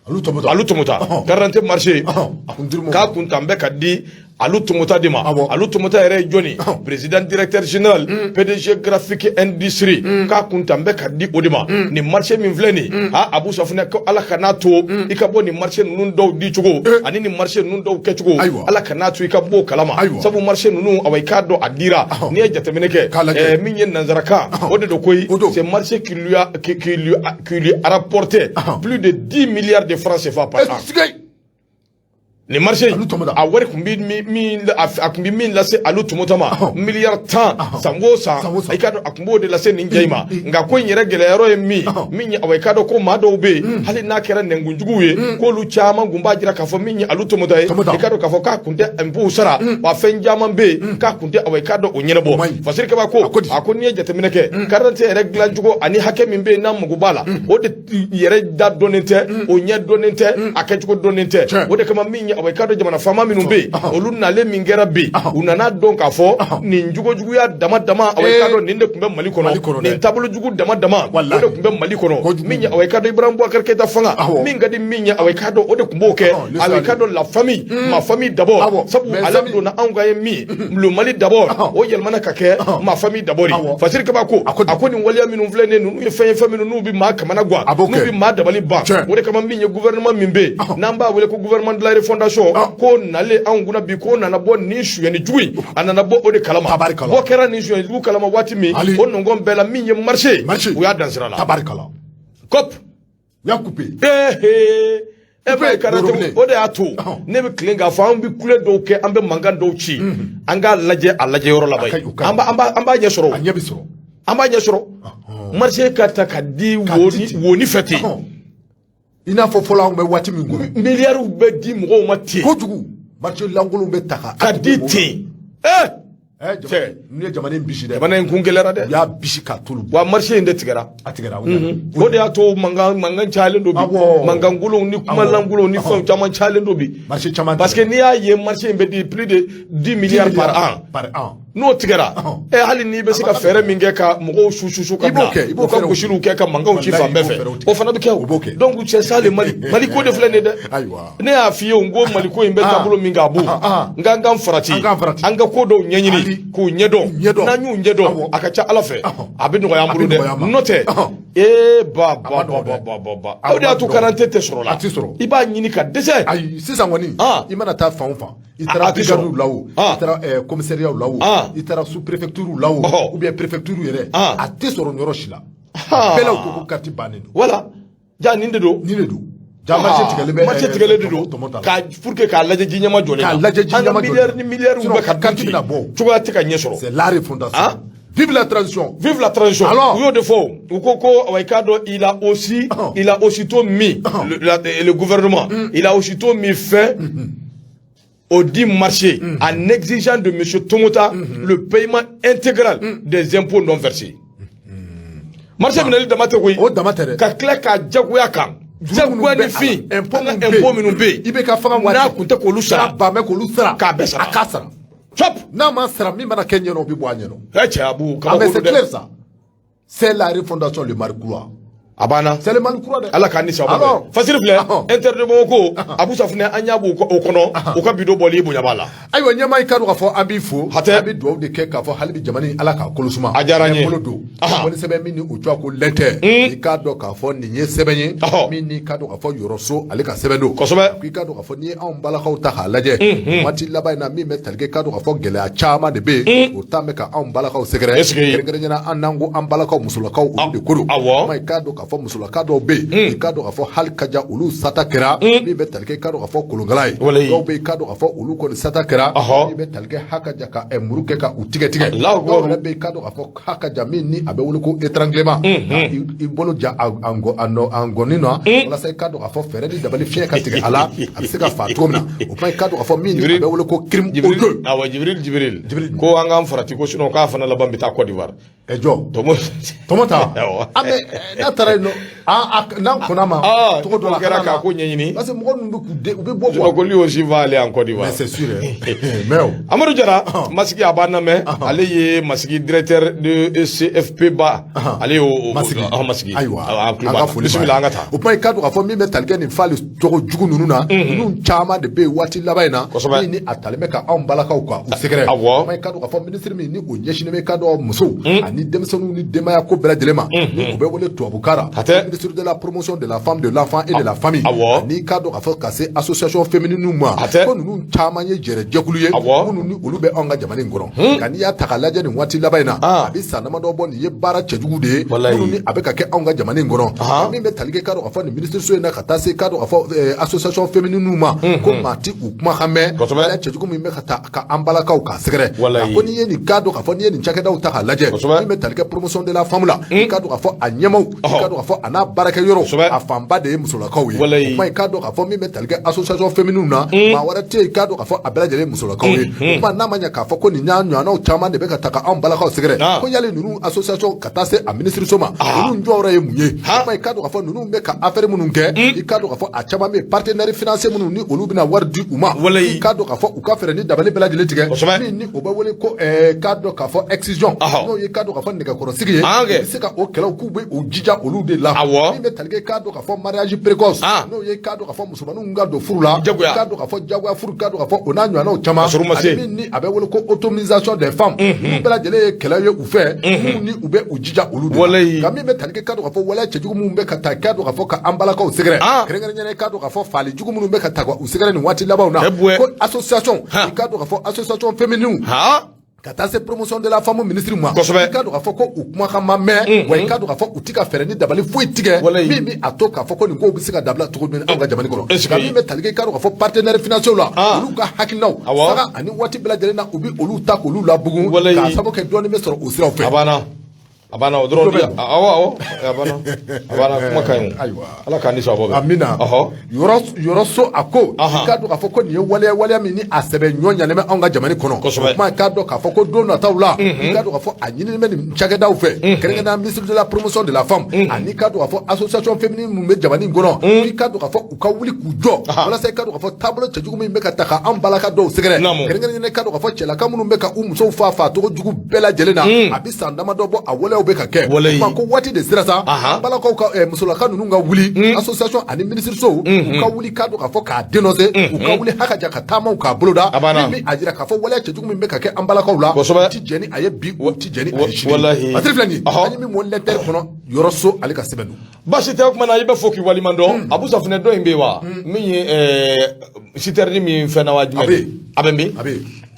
alu tumuta carte marché k'a kunta n bɛ ka di alu tumuta de ma alu tumuta yɛrɛ ye jɔnni président directeur général PDG graphique industrie k'a kunta n bɛ ka di o de ma nin marché min filɛ nin Abu Safunɛ ko ala kan'a to i ka bɔ nin marché ninnu dɔw di cogo ani nin marché ninnu dɔw kɛ cogo ala kan'a to i ka bɔ o kalama sabu marché ninnu awɔ i k'a dɔn a dira n'i ye jateminɛ kɛ min ye nanzarakan o de don koyi c'est marché qui lui a rapporté plus de 10 milliards de francs CFA par an. Ni marché a wari kun bi min lase alu tumota ma miliyar 10 sango san i ka dɔn a kun b'o de lase nin jɛ ma nka ko in yɛrɛ gɛlɛyayɔrɔ ye min ye awɔ i ka dɔn ko maa dɔw bɛ yen hali n'a kɛra nɛnkunjuguw ye k'olu caman kun b'a jira k'a fɔ min ye alu tumota ye i ka dɔn k'a fɔ k'a kun tɛ impôt sara wa fɛn caman bɛ yen k'a kun tɛ awɔ i ka dɔn o ɲɛnabɔ Fasirikɛba ko a ko n'i ye jateminɛ kɛ carte d'identité yɛrɛ dilan cogo ani hakɛ min bɛ yen n'a mago b'a la o de yɛrɛ da dɔnnen tɛ o ɲɛ dɔnnen tɛ a kɛcogo dɔnnen tɛ o de kama min ye away kado jamana fama minnu be olu nale min kɛra be u nana dɔn k'a fɔ nin jugujuguya dama dama away kado nin de tun bɛ Mali kɔnɔ nin taabolo jugu dama dama o de tun bɛ Mali kɔnɔ min ye away kado Ibrahim Boubacar Keita fanga min ka di min ye away kado o de tun b'o kɛ away kado la famille ma famille d'abord sabu ala donna anw ka ye min le Mali d'abord o yɛlɛmana ka kɛ ma famille d'abord fasiri kaba ko a ko nin waleya minnu filɛ nin ninnu ye fɛn minnu n'u bi maa kamana guwa n'u bi maa dabali ban o de kama min ye gouvernement min be n'an b'a wele ko gouvernement de la refondation ko nale anw kunna bi ko nana bɔ nin suyɛni jugu a nana bɔ o de kalama bɔ kɛra nin suyɛni jugu kalama waati min o nɔngɔn bɛɛ la min ye marché u y'a dan sira la COP u y'a coupé bɛ karate o de y'a to ne bɛ tilen k'a fɔ an bɛ kule dɔw kɛ an bɛ mankan dɔw ci an k'a lajɛ a lajɛ yɔrɔ laban ye an b'a ɲɛ sɔrɔ an b'a ɲɛ sɔrɔ marché ka ta ka di wo ni fɛ ten i n'a fɔ fɔlɔ an bɛ waati min kɔnɔ miliyariw bɛ di mɔgɔw ma ten kojugu marché lankolonw bɛ ta ka di ten ni ye jamana in bisi dɛ jamana in kun gɛlɛyara dɛ u y'a bisi k'a tolu wa marché in de tigɛra a tigɛra o de y'a to mankan cayalen do bi mankan gulonw ni kumalankolonw ni fɛnw caman cayalen do bi marché caman parce que n'i y'a ye marché in bɛ di plus de 10 milliards par an n'o tigɛra hali n'i bɛ se ka fɛɛrɛ min kɛ ka mɔgɔw susu ka bila u ka gosiliw kɛ ka mankanw ci fan bɛɛ fɛ o fana bɛ kɛ o donc c'est ça le Mali Mali ko de filɛ nin ye dɛ ne y'a f'i ye n ko Mali ko in bɛ taabolo min k'a bon n k'an k'an farati an ka ko dɔw ɲɛɲini k'u ɲɛdɔn n'an y'u ɲɛdɔn a ka ca Ala fɛ a bɛ nɔgɔya an bolo dɛ n'o tɛ ba o de y'a to karante tɛ sɔrɔ la i b'a ɲini ka dɛsɛ ayi sisan kɔni i mana taa fan o fan i taara brigadiw la o i taara commissariat la o i taara sous préfecture la o ou bien préfecture yɛrɛ a tɛ sɔrɔ yɔrɔ si la bɛɛ la ko carte bannen don voilà ja nin de don marché tigɛlen de don pour que k'a lajɛ ji ɲɛma jɔlen k'a lajɛ ji ɲɛma jɔlen ni miliyariw bɛ ka carte bɛna bɔ cogoya tɛ ka ɲɛ sɔrɔ c'est la refondation vive la transition alors u y'o de fɔ u ko away k'a dɔn il a aussitôt mis le gouvernement il a aussitôt mis fin au dit marché en exigeant de monsieur Tomota le paiement intégral des impôts non versés marché minɛli dama tɛ koyi ka tila k'a jagoya kan jagoya ni fin impôt minnu bɛ yen i bɛ ka fanga waati n'a kun tɛ k'olu sara k'a bɛɛ sara a k'a sara n'a ma sara min mana kɛ ɲɛna o bɛ bɔ a ɲɛna cɛ abu mais c'est clair ça c'est la refondation le Mali kura a banna c'est le Mali kura dɛ ala k'an ni sababa fasiri filɛ interdit ko Abu Safunɛ an y'a b'o kɔnɔ o ka bidon bɔli bonya b'a la ayiwa ɲɛmaa i ka dɔn k'a fɔ an b'i fo an bɛ dugawu de kɛ k'a fɔ hali bi jamana in ala k'a kolo suma a diyara n ye bolo don wali sɛbɛn min ni o cogoya ko lɛntɛ i k'a dɔn k'a fɔ nin ye sɛbɛn ye min n'i k'a dɔn k'a fɔ yɔrɔso ale ka sɛbɛn don kosɛbɛ i k'a dɔn k'a fɔ n'i ye anw balakaw ta k'a lajɛ waati laban in na min bɛ tali kɛ k'a dɔn k'a fɔ gɛlɛya caman de bɛ yen o ta bɛ ka anw balakaw sɛgɛrɛ kɛrɛnkɛrɛnnenya an n'an ko an balakaw musolakaw olu de ko don i k'a dɔn k'a fɔ musolaka dɔw bɛ yen i k'a dɔn k'a fɔ hali kaja olu sata kɛra min bɛ tali kɛ i k'a dɔn k'a fɔ kolonkala ye dɔw bɛ i k'a dɔn k'a fɔ olu kɔni sata kɛra min bɛ tali kɛ hakaja ka muru kɛ ka u tigɛ dɔw yɛrɛ bɛ i k'a dɔn k'a fɔ hakaja min ni a bɛ wele ko étranglement i bolo ja a ngɔni na walasa i k'a dɔn k'a fɔ fɛɛrɛ ni dabali fiɲɛ ka tigɛ a la a bɛ se ka fa cogo min na o kuma i k'a dɔn k'a fɔ min ni a bɛ wele ko crime odieux Jibril ko an k'an farati ko sinon k'a fana laban bɛ taa Côte d'Ivoire Tomota n'a taara yen nɔ n'an kɔnna ma cogo dɔ la kɛra k'a ko ɲɛɲini parce que mɔgɔ ninnu u bɛ bɔ ko lui aussi va aller en Côte d'Ivoire mais c'est sûr mais Amadou Jara Masigi a b'a lamɛn ale ye Masigi directeur de CFP ba ale y'o Masigi ayiwa an ka foli bisimila an ka taa o kuma i k'a dɔn k'a fɔ min bɛ tali kɛ nin fali cogo jugu ninnu na ninnu caman de bɛ yen waati laban in na min ni a talen bɛ ka anw balakaw kan u sɛgɛrɛ o kuma i k'a dɔn k'a fɔ minisiri min ni o ɲɛsinnen bɛ i k'a dɔn musow ani denmisɛnninw ni denbaya ko bɛɛ lajɛlen ma ni o bɛ wele tubabukan na ministre de la promotion de la femme de l'enfant et de la famille ni k'a dɔn k'a fɔ ka se association féminine ma ko ninnu caman ye jɛrɛjɛkulu ye minnu ni olu bɛ anw ka jamana in kɔnɔ nka n'i y'a ta k'a lajɛ nin waati laban in na a bɛ san damadɔ bɔ nin ye baara cɛjugu de ye minnu ni a bɛ ka kɛ anw ka jamana in kɔnɔ min bɛ tali kɛ k'a dɔn k'a fɔ nin ministre so in na ka taa se k'a dɔn k'a fɔ association féminine ma ko maa ti u kumakan mɛn cɛjugu min bɛ ka taa ka an balakaw k'a sɛgɛrɛ a ko n'i ye nin k'a dɔn k'a fɔ n'i ye nin cakɛdaw ta k'a lajɛ min bɛ tali kɛ promotion de la femme la i k'a dɔn k'a fɔ a ɲɛmaw i k'a dɔn k'a fɔ a n'a baarakɛyɔrɔ a fanba de ye musolakaw ye o kuma i k'a dɔn k'a fɔ min bɛ tali kɛ association féminine na maa wɛrɛ tɛ yen i k'a dɔn k'a fɔ a bɛɛ lajɛlen ye musolakaw ye o kuma n'a ma ɲɛ k'a fɔ ko nin y'a ɲɔgɔnnaw caman de bɛ ka ta ka anw balakaw sɛgɛrɛ ko yali ninnu association ka taa se a ministre ma ninnu jɔyɔrɔ ye mun ye o kuma i k'a dɔn k'a fɔ ninnu bɛ ka affaire minnu kɛ i k'a dɔn k'a fɔ a caman bɛ partenaire financier minnu ni olu bɛna wari di u ma i k'a dɔn k'a fɔ u ka fɛɛrɛ ni dabali bɛɛ lajɛlen tigɛ min ni o bɛ wele ko k'a dɔn k'a fɔ excision n'o ye k'a dɔn k'a fɔ nɛgɛkɔrɔsigi ye u bɛ se ka o kɛlɛw k'u bɛ u jija olu de la min bɛ tali kɛ k'a dɔn k'a fɔ mariage précoce n'o ye k'a dɔn k'a fɔ musomaninw ka don furu la k'a dɔn k'a fɔ jagoya furu k'a dɔn k'a fɔ o n'a ɲɔgɔnnaw caman ani min ni a bɛ wele ko autonomisation des femmes ninnu bɛɛ lajɛlen ye kɛlɛ ye u fɛ minnu ni u bɛ u jija olu de la nka min bɛ tali kɛ k'a dɔn k'a fɔ waleya cɛjugu minnu bɛ ka taa k'a dɔn k'a fɔ ka an balakaw sɛgɛrɛ kɛrɛnkɛrɛnnen k'a dɔn k'a fɔ faali jugu minnu bɛ ka taa u sɛgɛrɛ nin waati labanw na ko association i k'a dɔn k'a fɔ association féminine ka taa se promotion de la femme ministre ma i k'a dɔn k'a fɔ ko u kumakan ma mɛn wa i k'a dɔn k'a fɔ u ti ka fɛɛrɛ ni dabali foyi tigɛ min bɛ a to k'a fɔ ko nin kow bɛ se ka dabila cogo min anw ka jamana kɔnɔ nka min bɛ tali kɛ i k'a dɔn k'a fɔ partenaire financier la olu ka hakilinaw saga ani waati bɛɛ lajɛlen na u bɛ olu ta k'olu labugun k'a sababu kɛ dɔɔnin bɛ sɔrɔ o siraw fɛ. Abana o dɔrɔn awɔ abana kuma ka ɲi ala k'an ni sababa amina yɔrɔ so a ko i k'a dɔn k'a fɔ ko nin ye waleya min ni a sɛbɛn ɲɔ ɲalen bɛ anw ka jamana kɔnɔ kuma k'a dɔn k'a fɔ ko don nataw la i k'a dɔn k'a fɔ a ɲinini bɛ nin cakɛdaw fɛ kɛrɛnkɛrɛnnenya ministre de la promotion de la femme ani k'a dɔn k'a fɔ association féminine min bɛ jamana in kɔnɔ i k'a dɔn k'a fɔ u ka wuli k'u jɔ walasa i k'a dɔn k'a fɔ taabolo cɛjugu min bɛ ka ta ka an balaka dɔw sɛgɛrɛ kɛrɛnkɛrɛnnen k'a dɔn k'a fɔ cɛlaka minnu bɛ ka u musow fa togo jugu bɛɛ lajɛlen na a bɛ san damadɔ bɔ a waleyaw bɛ ka kɛ ko waati de sera sa balakaw ka musolaka ninnu ka wuli association ani ministre so u ka wuli k'a dɔn k'a fɔ k'a dénoncer u ka wuli hakaja ka taamaw k'a boloda min bɛ a jira k'a fɔ waleya cɛjugu min bɛ ka kɛ an balakaw la ti jɛni a ye bi o ti jɛni a ye sini a tɛ filɛ nin an ye min mɔ lɛtɛrɛ kɔnɔ yɔrɔ so ale ka sɛbɛn don baasi tɛ o kumana i bɛ fɔ k'i waliman dɔn Abu Safinɛ dɔ in bɛ yen wa min ye citɛrɛni min fɛn na wa jumɛn a bɛ min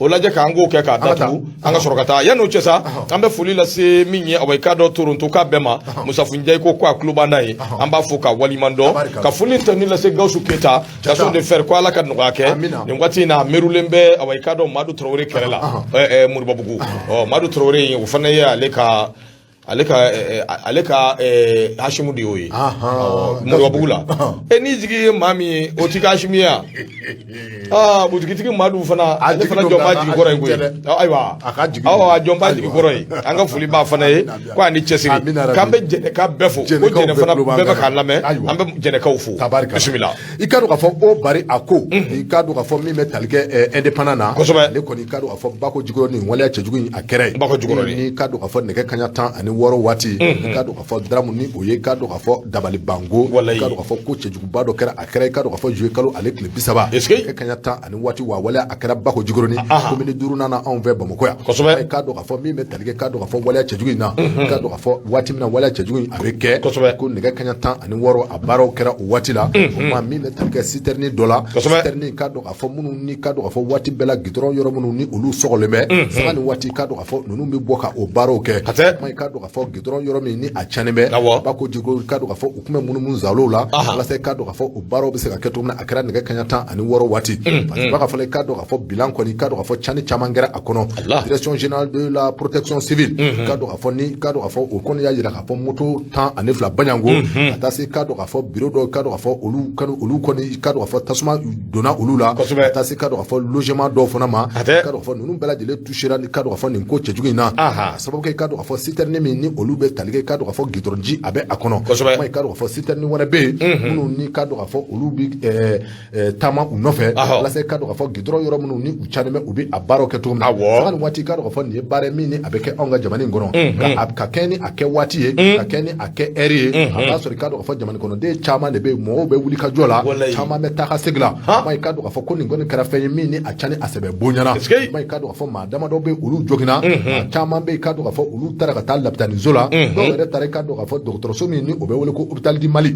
o lajɛ k'an k'o kɛ k'a datugu an ka sɔrɔ ka taa yan'o cɛ sa an bɛ foli lase min ye awɔ i k'a dɔn Toronto k'a bɛɛ ma Musafu Njayi ko a tulo b'an na ye an b'a fɔ ka waliman dɔn ka foli tɛmɛni lase Gawusu Keyita façon de faire ko ala ka nɔgɔya kɛ nin waati in na a mɛrulen bɛ awɔ i k'a dɔn Madu Tarawele kɛrɛ la Moribabugu Madu Tarawele o fana ye ale ka Hashimu de y'o ye Moribabugu la n'i jigi ye maa min ye o t'i ka Hashimu ye wa butigitigi Madu fana ale fana jɔnba jigi kɔrɔ ye koyi ayiwa a jɔnba jigi kɔrɔ ye an ka foli b'a fana ye ko a ni cɛsiri k'an bɛ Jɛnɛka bɛɛ fo ko Jɛnɛ fana bɛɛ bɛ k'an lamɛn an bɛ Jɛnɛkaw fo bisimila i k'a dɔn k'a fɔ o bari a ko i k'a dɔn k'a fɔ min bɛ tali kɛ indépendant na kosɛbɛ ale kɔni i k'a dɔn k'a fɔ Bako Jikɔrɔ nin waleya cɛjugu in a kɛra ye Bako Jikɔrɔ ni k'a dɔn k'a fɔ nɛgɛ kaɲa 10 ani 6 waati i k'a dɔn k'a fɔ daramu ni o ye k'a dɔn k'a fɔ dabali bango i k'a dɔn k'a fɔ ko cɛjuguba dɔ kɛra a kɛra i k'a dɔn k'a fɔ juillet kalo ale tile 30 nɛgɛ kaɲa 10 ani waati wa waleya a kɛra Bako Jikɔrɔni commune 5nan anw fɛ Bamakɔ yan kosɛbɛ i k'a dɔn k'a fɔ min bɛ tali kɛ k'a dɔn k'a fɔ waleya cɛjugu in na i k'a dɔn k'a fɔ waati min na waleya cɛjugu in a bɛ kɛ kosɛbɛ ko nɛgɛ kaɲa 10 ani 6 a baaraw kɛra o waati la o ma min bɛ tali kɛ citerne dɔ la citerne k'a dɔn k'a fɔ minnu ni k'a dɔn k'a fɔ waati bɛɛ la gidɔrɔn yɔrɔ minnu ni olu sɔgɔlen bɛ saga ni waati k'a dɔn k'a fɔ ninnu bɛ bɔ ka o baaraw kɛ i k'a dɔn k'a fɔ gidɔrɔn yɔrɔ min ni a cannen bɛ Bako Jikɔrɔ k'a dɔn k'a fɔ u tun bɛ munumunu zalow la walasa k'a dɔn k'a fɔ o baaraw bɛ se ka kɛ cogo min na a kɛra nɛgɛ kaɲa 10 ani 6 waati parce que b'a fɔ k'a dɔn k'a fɔ bilan kɔni k'a dɔn k'a fɔ cani caman kɛra a kɔnɔ direction générale de la protection civile k'a dɔn k'a fɔ ni k'a dɔn k'a fɔ o kɔni y'a jira k'a fɔ moto 10 ani 2 Baɲango ka taa se k'a dɔn k'a fɔ bureau dɔ k'a dɔn k'a fɔ olu kɔni k'a dɔn k'a fɔ tasuma donna olu la ka taa se k'a dɔn k'a fɔ logement dɔw fana ma k'a dɔn k'a fɔ ninnu bɛɛ lajɛlen touchera ni k'a dɔn k'a fɔ nin ko cɛjugu in na sababu kɛ k'a dɔn k'a fɔ citerne min ni olu bɛ tali kɛ k'a dɔn k'a fɔ gidɔrɔnji a bɛ a kɔnɔ kuma k'a dɔn k'a fɔ citerne wɛrɛ bɛ yen minnu ni k'a dɔn k'a fɔ olu bɛ taama u nɔfɛ walasa k'a dɔn k'a fɔ gidɔrɔn yɔrɔ minnu ni u cannen bɛ u bɛ a baaraw kɛ cogo min na saga ni waati k'a dɔn k'a fɔ nin ye baara min ni a bɛ kɛ anw ka jamana in kɔnɔ ka kɛ ni a kɛ waati ye ka kɛ ni a kɛ heure ye a b'a sɔrɔ k'a dɔn k'a fɔ jamana kɔnɔden caman de bɛ yen mɔgɔw bɛ wuli ka jɔ la caman bɛ taa ka segin la kuma k'a dɔn k'a fɔ ko nin kɔni kɛra fɛn ye min ni a ca ni a sɛbɛ bonyana kuma k'a dɔn k'a fɔ maa damadɔ bɛ olu joginna maa caman bɛ yen k'a dɔn k'a fɔ olu taara ka taa lapitaniso la dɔw yɛrɛ taara k'a dɔn k'a fɔ dɔgɔtɔrɔso min ni o bɛ wele ko hôpital du Mali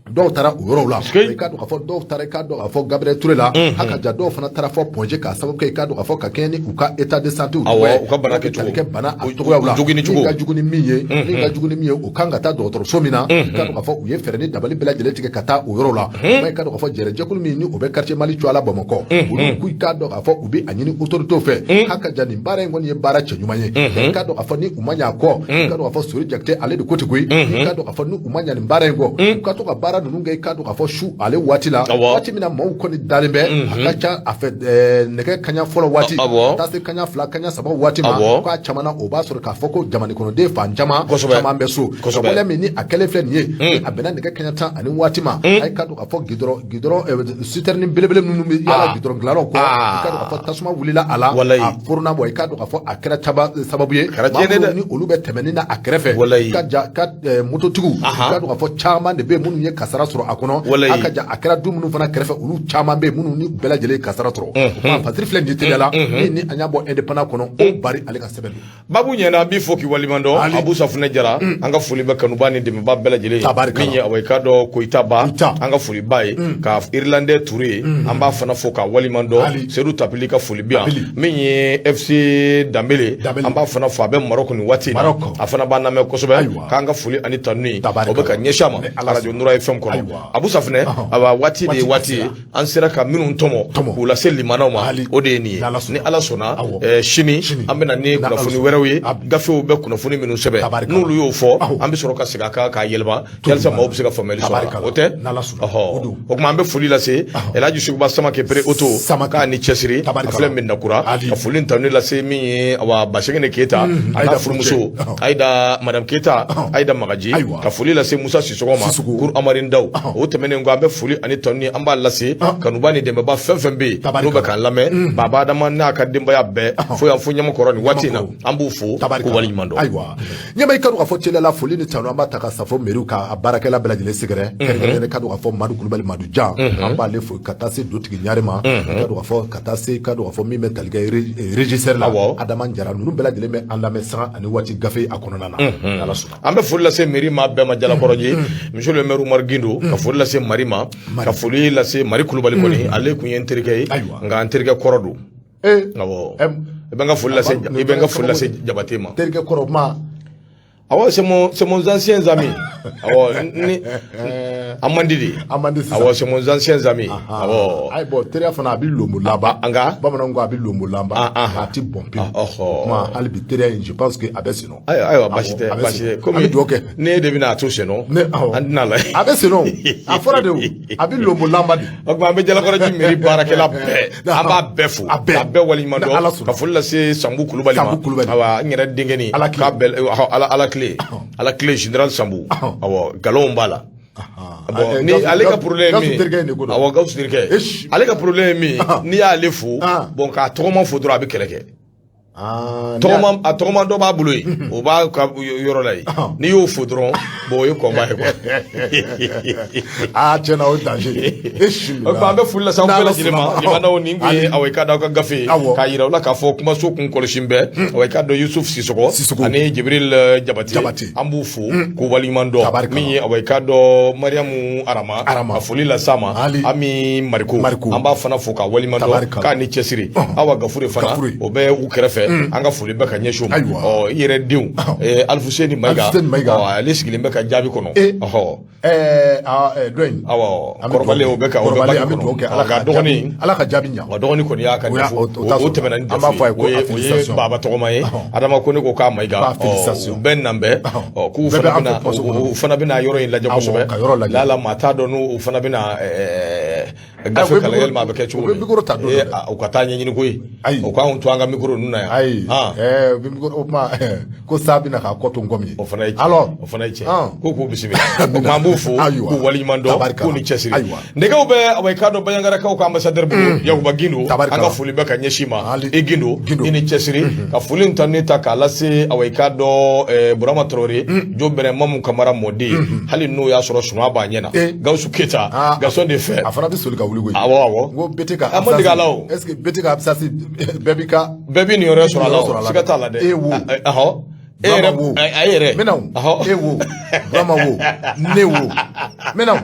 dɔw taara o yɔrɔw la i ka dɔn k'a fɔ dɔw taara i ka dɔn k'a fɔ Gabriel Touré la hakaja dɔw fana taara fɔ Ponge k'a sababu kɛ i ka dɔn k'a fɔ ka kɛɲɛ ni u ka état de santé u ka bana kɛcogo bana a cogoyaw la min ka jugu ni min ye min ka jugu ni min ye o kan ka taa dɔgɔtɔrɔso min na i ka dɔn k'a fɔ u ye fɛɛrɛ ni dabali bɛɛ lajɛlen tigɛ ka taa o yɔrɔ la i ka dɔn k'a fɔ jɛrɛjɛkulu min ni o bɛ quartier Mali Cuala Bamakɔ olu k'u ka dɔn k'a fɔ u bɛ a ɲini autorités fɛ hakaja nin baara in kɔni ye baara cɛ ɲuman ye i ka dɔn k'a fɔ ni u ma ɲɛ kɔ i ka dɔn k'a fɔ Sori Jakite ale de ko ten koyi i ka dɔn k'a fɔ ni u ma ɲɛ nin baara in kɔ u ka to ka baara ninnu kɛ i ka dɔn k'a fɔ su ale waati la waati min na maaw kɔni dalen bɛ a ka ca a fɛ nɛgɛ kaɲa fɔlɔ waati ka taa se kaɲa 2 kaɲa 3 waati ma k'a caman na o b'a sɔrɔ k'a fɔ ko jamana kɔnɔden fan caman bɛ so wale min ni a kɛlen filɛ nin ye a bɛnna nɛgɛ kaɲa 10 ani waati ma a ka dɔn k'a fɔ gidɔrɔn citerne belebele minnu bɛ yala gidɔrɔn dilannaw kɔ i ka dɔn k'a fɔ tasuma wulila a la a furuna bɔ i ka dɔn k'a fɔ a kɛra sababu ye maa ni olu bɛ tɛmɛ ni na a kɛrɛfɛ ka mototigiw i ka dɔn k'a fɔ caman de bɛ minnu ye kasara sɔrɔ a kɔnɔ a kɛra du minnu fana kɛrɛfɛ olu caman bɛ minnu ni bɛɛ lajɛlen kasara sɔrɔ o fasiri filɛ nin teliya la ni an y'a bɔ indépendant kɔnɔ o bari ale ka sɛbɛn babu ɲɛna an b'i fɔ k'i walimadɔn Abu Safunɛ Jara an ka foli bɛ kanuba ni dɛmɛba bɛɛ lajɛlen min ye awɔ i ka dɔn Koyita ba an ka foli ba ye ka Irlandais Touré an b'a fana fɔ ka walimadɔn Seydou Tapili ka foli bi yan min ye FC Dambele an b'a fana fɔ a bɛ Maroc nin waati in na a fana b'an lamɛn kosɛbɛ k'an ka foli ani tanu ye o bɛ ka ɲɛsin a ma radio Nura FM kɔnɔ Abu Safunɛ aba waati de waati an sera ka minnu tɔmɔ k'u lase limanaw ma o de ye nin ye ni Ala sɔnna sini an bɛna ni kunnafoni wɛrɛw ye gafew bɛ kunnafoni minnu sɛbɛn n'olu y'o fɔ an bɛ sɔrɔ ka segin a kan k'a yɛlɛma yalisa maaw bɛ se ka faamuyali sɔrɔ o tɛ o tuma an bɛ foli lase Elhaji Sukuba Samake Pere Oto k'a ni cɛsiri a filɛ Mbindakura ka foli tanu lase min ye awa Basegene Keyita a n'a furumuso Ayida Madame Keyita Ayida Magaji ka foli lase Musa Sisɔgɔ ma Kour Amari Ndaw o tɛmɛnen kɔ an bɛ foli ani tɔni an b'a lase kanuba ni dɛmɛba fɛn fɛn bɛ yen n'o bɛ k'an lamɛn Baba Adama n'a ka denbaya bɛɛ fo yan fo Ɲamakɔrɔ nin waati in na an b'u fo k'u waleɲuman dɔn. Ayiwa ɲɛma i ka dɔn k'a fɔ teliyala foli ni tanu an b'a ta ka safo mairie ka baarakɛla bɛɛ lajɛlen sɛgɛrɛ kɛrɛnkɛrɛnnen ka dɔn k'a fɔ Madu Kulubali Madu Jan an b'ale fo ka taa se dutigi Ɲare ma ka dɔn k'a fɔ ka taa se ka dɔn k'a fɔ min bɛ tali kɛ régisseur la Adama Jara ninnu bɛɛ lajɛlen bɛ an lamɛn sanga ani waati gafe a kɔnɔna na an bɛ foli lase mairie ma bɛɛ ma Jalakɔrɔji monsieur le maire Umar Gindo ka foli lase Mari ma ka foli lase Mari Kulubali kɔni ale kun ye n terikɛ ye nka n terikɛ kɔrɔ don awɔ i bɛ n ka foli lase Jabate ma terikɛ kɔrɔ ma awɔ c'est mon anciens amis awɔ ni Amandidi awɔ c'est mon anciens amis awɔ ayi bon teriya fana a bɛ lombo laban anga bamananw ko a bɛ lombo laban a ti bɔn pewu kuma hali bi teriya in je pense que a bɛ sen nɔ ayiwa basi tɛ komi ne de bɛna a to sen nɔ an tɛna la a bɛ sen nɔ a fɔra de o a bɛ lombo laban de o tuma an bɛ Jalakɔrɔji mairie baarakɛla bɛɛ an b'a bɛɛ fo a bɛɛ waleɲuman dɔn ka foli lase Sambu Kulubali ma awɔ n yɛrɛ denkɛni k'a bɛɛ ala clé général Sambu awɔ galon b'a la bon ni ale ka problème min awɔ Gawusu terikɛ ale ka problème min n'i y'ale fo bon k'a tɔgɔma fo dɔrɔn a bɛ kɛlɛ kɛ a tɔgɔma dɔ b'a bolo yen o b'a ka yɔrɔ la yen n'i y'o fo dɔrɔn bon o ye kɔnba ye quoi tiɲɛna o danger o tuma an bɛ foli lase aw bɛɛ lajɛlen ma limanaw nin kun ye awɔ i ka d'aw ka gafe k'a yira u la k'a fɔ kumaso kun kɔlɔsi bɛɛ awɔ i ka dɔn Yusuf Sisɔgɔ ani Jibril Jabate an b'u fo k'u waleɲuman dɔn min ye awɔ i ka dɔn Mariamu Arama ka foli lase a ma Ami Mariku an b'a fana fo k'a waleɲuman dɔn k'a ni cɛsiri Awa Gafure fana o bɛ u kɛrɛfɛ an ka foli bɛ ka ɲɛsin o ma i yɛrɛ denw Alfuseni Mayiga ale sigilen bɛ ka jaabi kɔnɔ awɔ kɔrɔbalen o bɛ ka ka dɔgɔnin Ala ka jaabi ɲa wa dɔgɔnin kɔni y'a ka ɲɛfɔ o tɛmɛna ni jafe o ye Baba tɔgɔma ye Adama ko ne ko k'a Mayiga u bɛ nan bɛɛ k'u fana bɛna yɔrɔ in lajɛ kosɛbɛ lala maa t'a dɔn n'u fana bɛna gafe kalan yɛlɛma a bɛ kɛ cogo min u ka taa ɲɛɲini koyi u k'anw to an ka micro ninnu na yan ayi o kuma ko sa bɛna k'a kɔ to n kɔ min ye o fana ye tiɲɛ ko k'u bisimila o tuma an b'u fo k'u waleɲuman dɔn k'u ni cɛsiri nɛgɛw bɛ awɔ i k'a dɔn Baɲankarakaw ka ambassadeur bolo Yakuba Gindo an ka foli bɛ ka ɲɛsin ma i Gindo i ni cɛsiri ka foli in ta ne ta k'a lase awɔ i k'a dɔn Burama Traoré Jo Bɛrɛ Mamu Kamara mɔden hali n'o y'a sɔrɔ suma b'a ɲɛ na Gawusu Keyita Gaston de fɛ a fana bɛ soli ka wuli koyi awɔ n ko bɛɛ a ma dege a la o est ce que bɛɛ tɛ ka absence bɛɛ b'i bɛ nin yɔrɔ sɔrɔ a la o siga t'a la dɛ yɛrɛ mena wo e wo Burama wo ne wo mena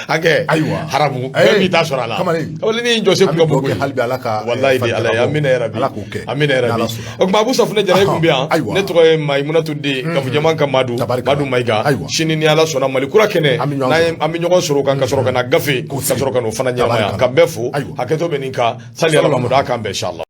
hakɛ ayiwa haramu bɛɛ b'i ta sɔrɔ a la kabini ni jɔse kun ka bon koyi halibi Ala ka wallahi bi Ala ye amina yarabi Ala k'o kɛ amina yarabi o tuma Abu Safunɛ Jara e kun bɛ yan ne tɔgɔ ye Mayimunatu Den Gafujɛman ka Madu Mayiga sini ni Ala sɔnna Mali kura kɛnɛ an bɛ ɲɔgɔn sɔrɔ o kan ka sɔrɔ ka na gafe ka sɔrɔ ka n'o fana ɲɛnamaya ka bɛɛ fo hakɛto bɛ nin kan sali Ala Mahamadu a k'an bɛn inshallah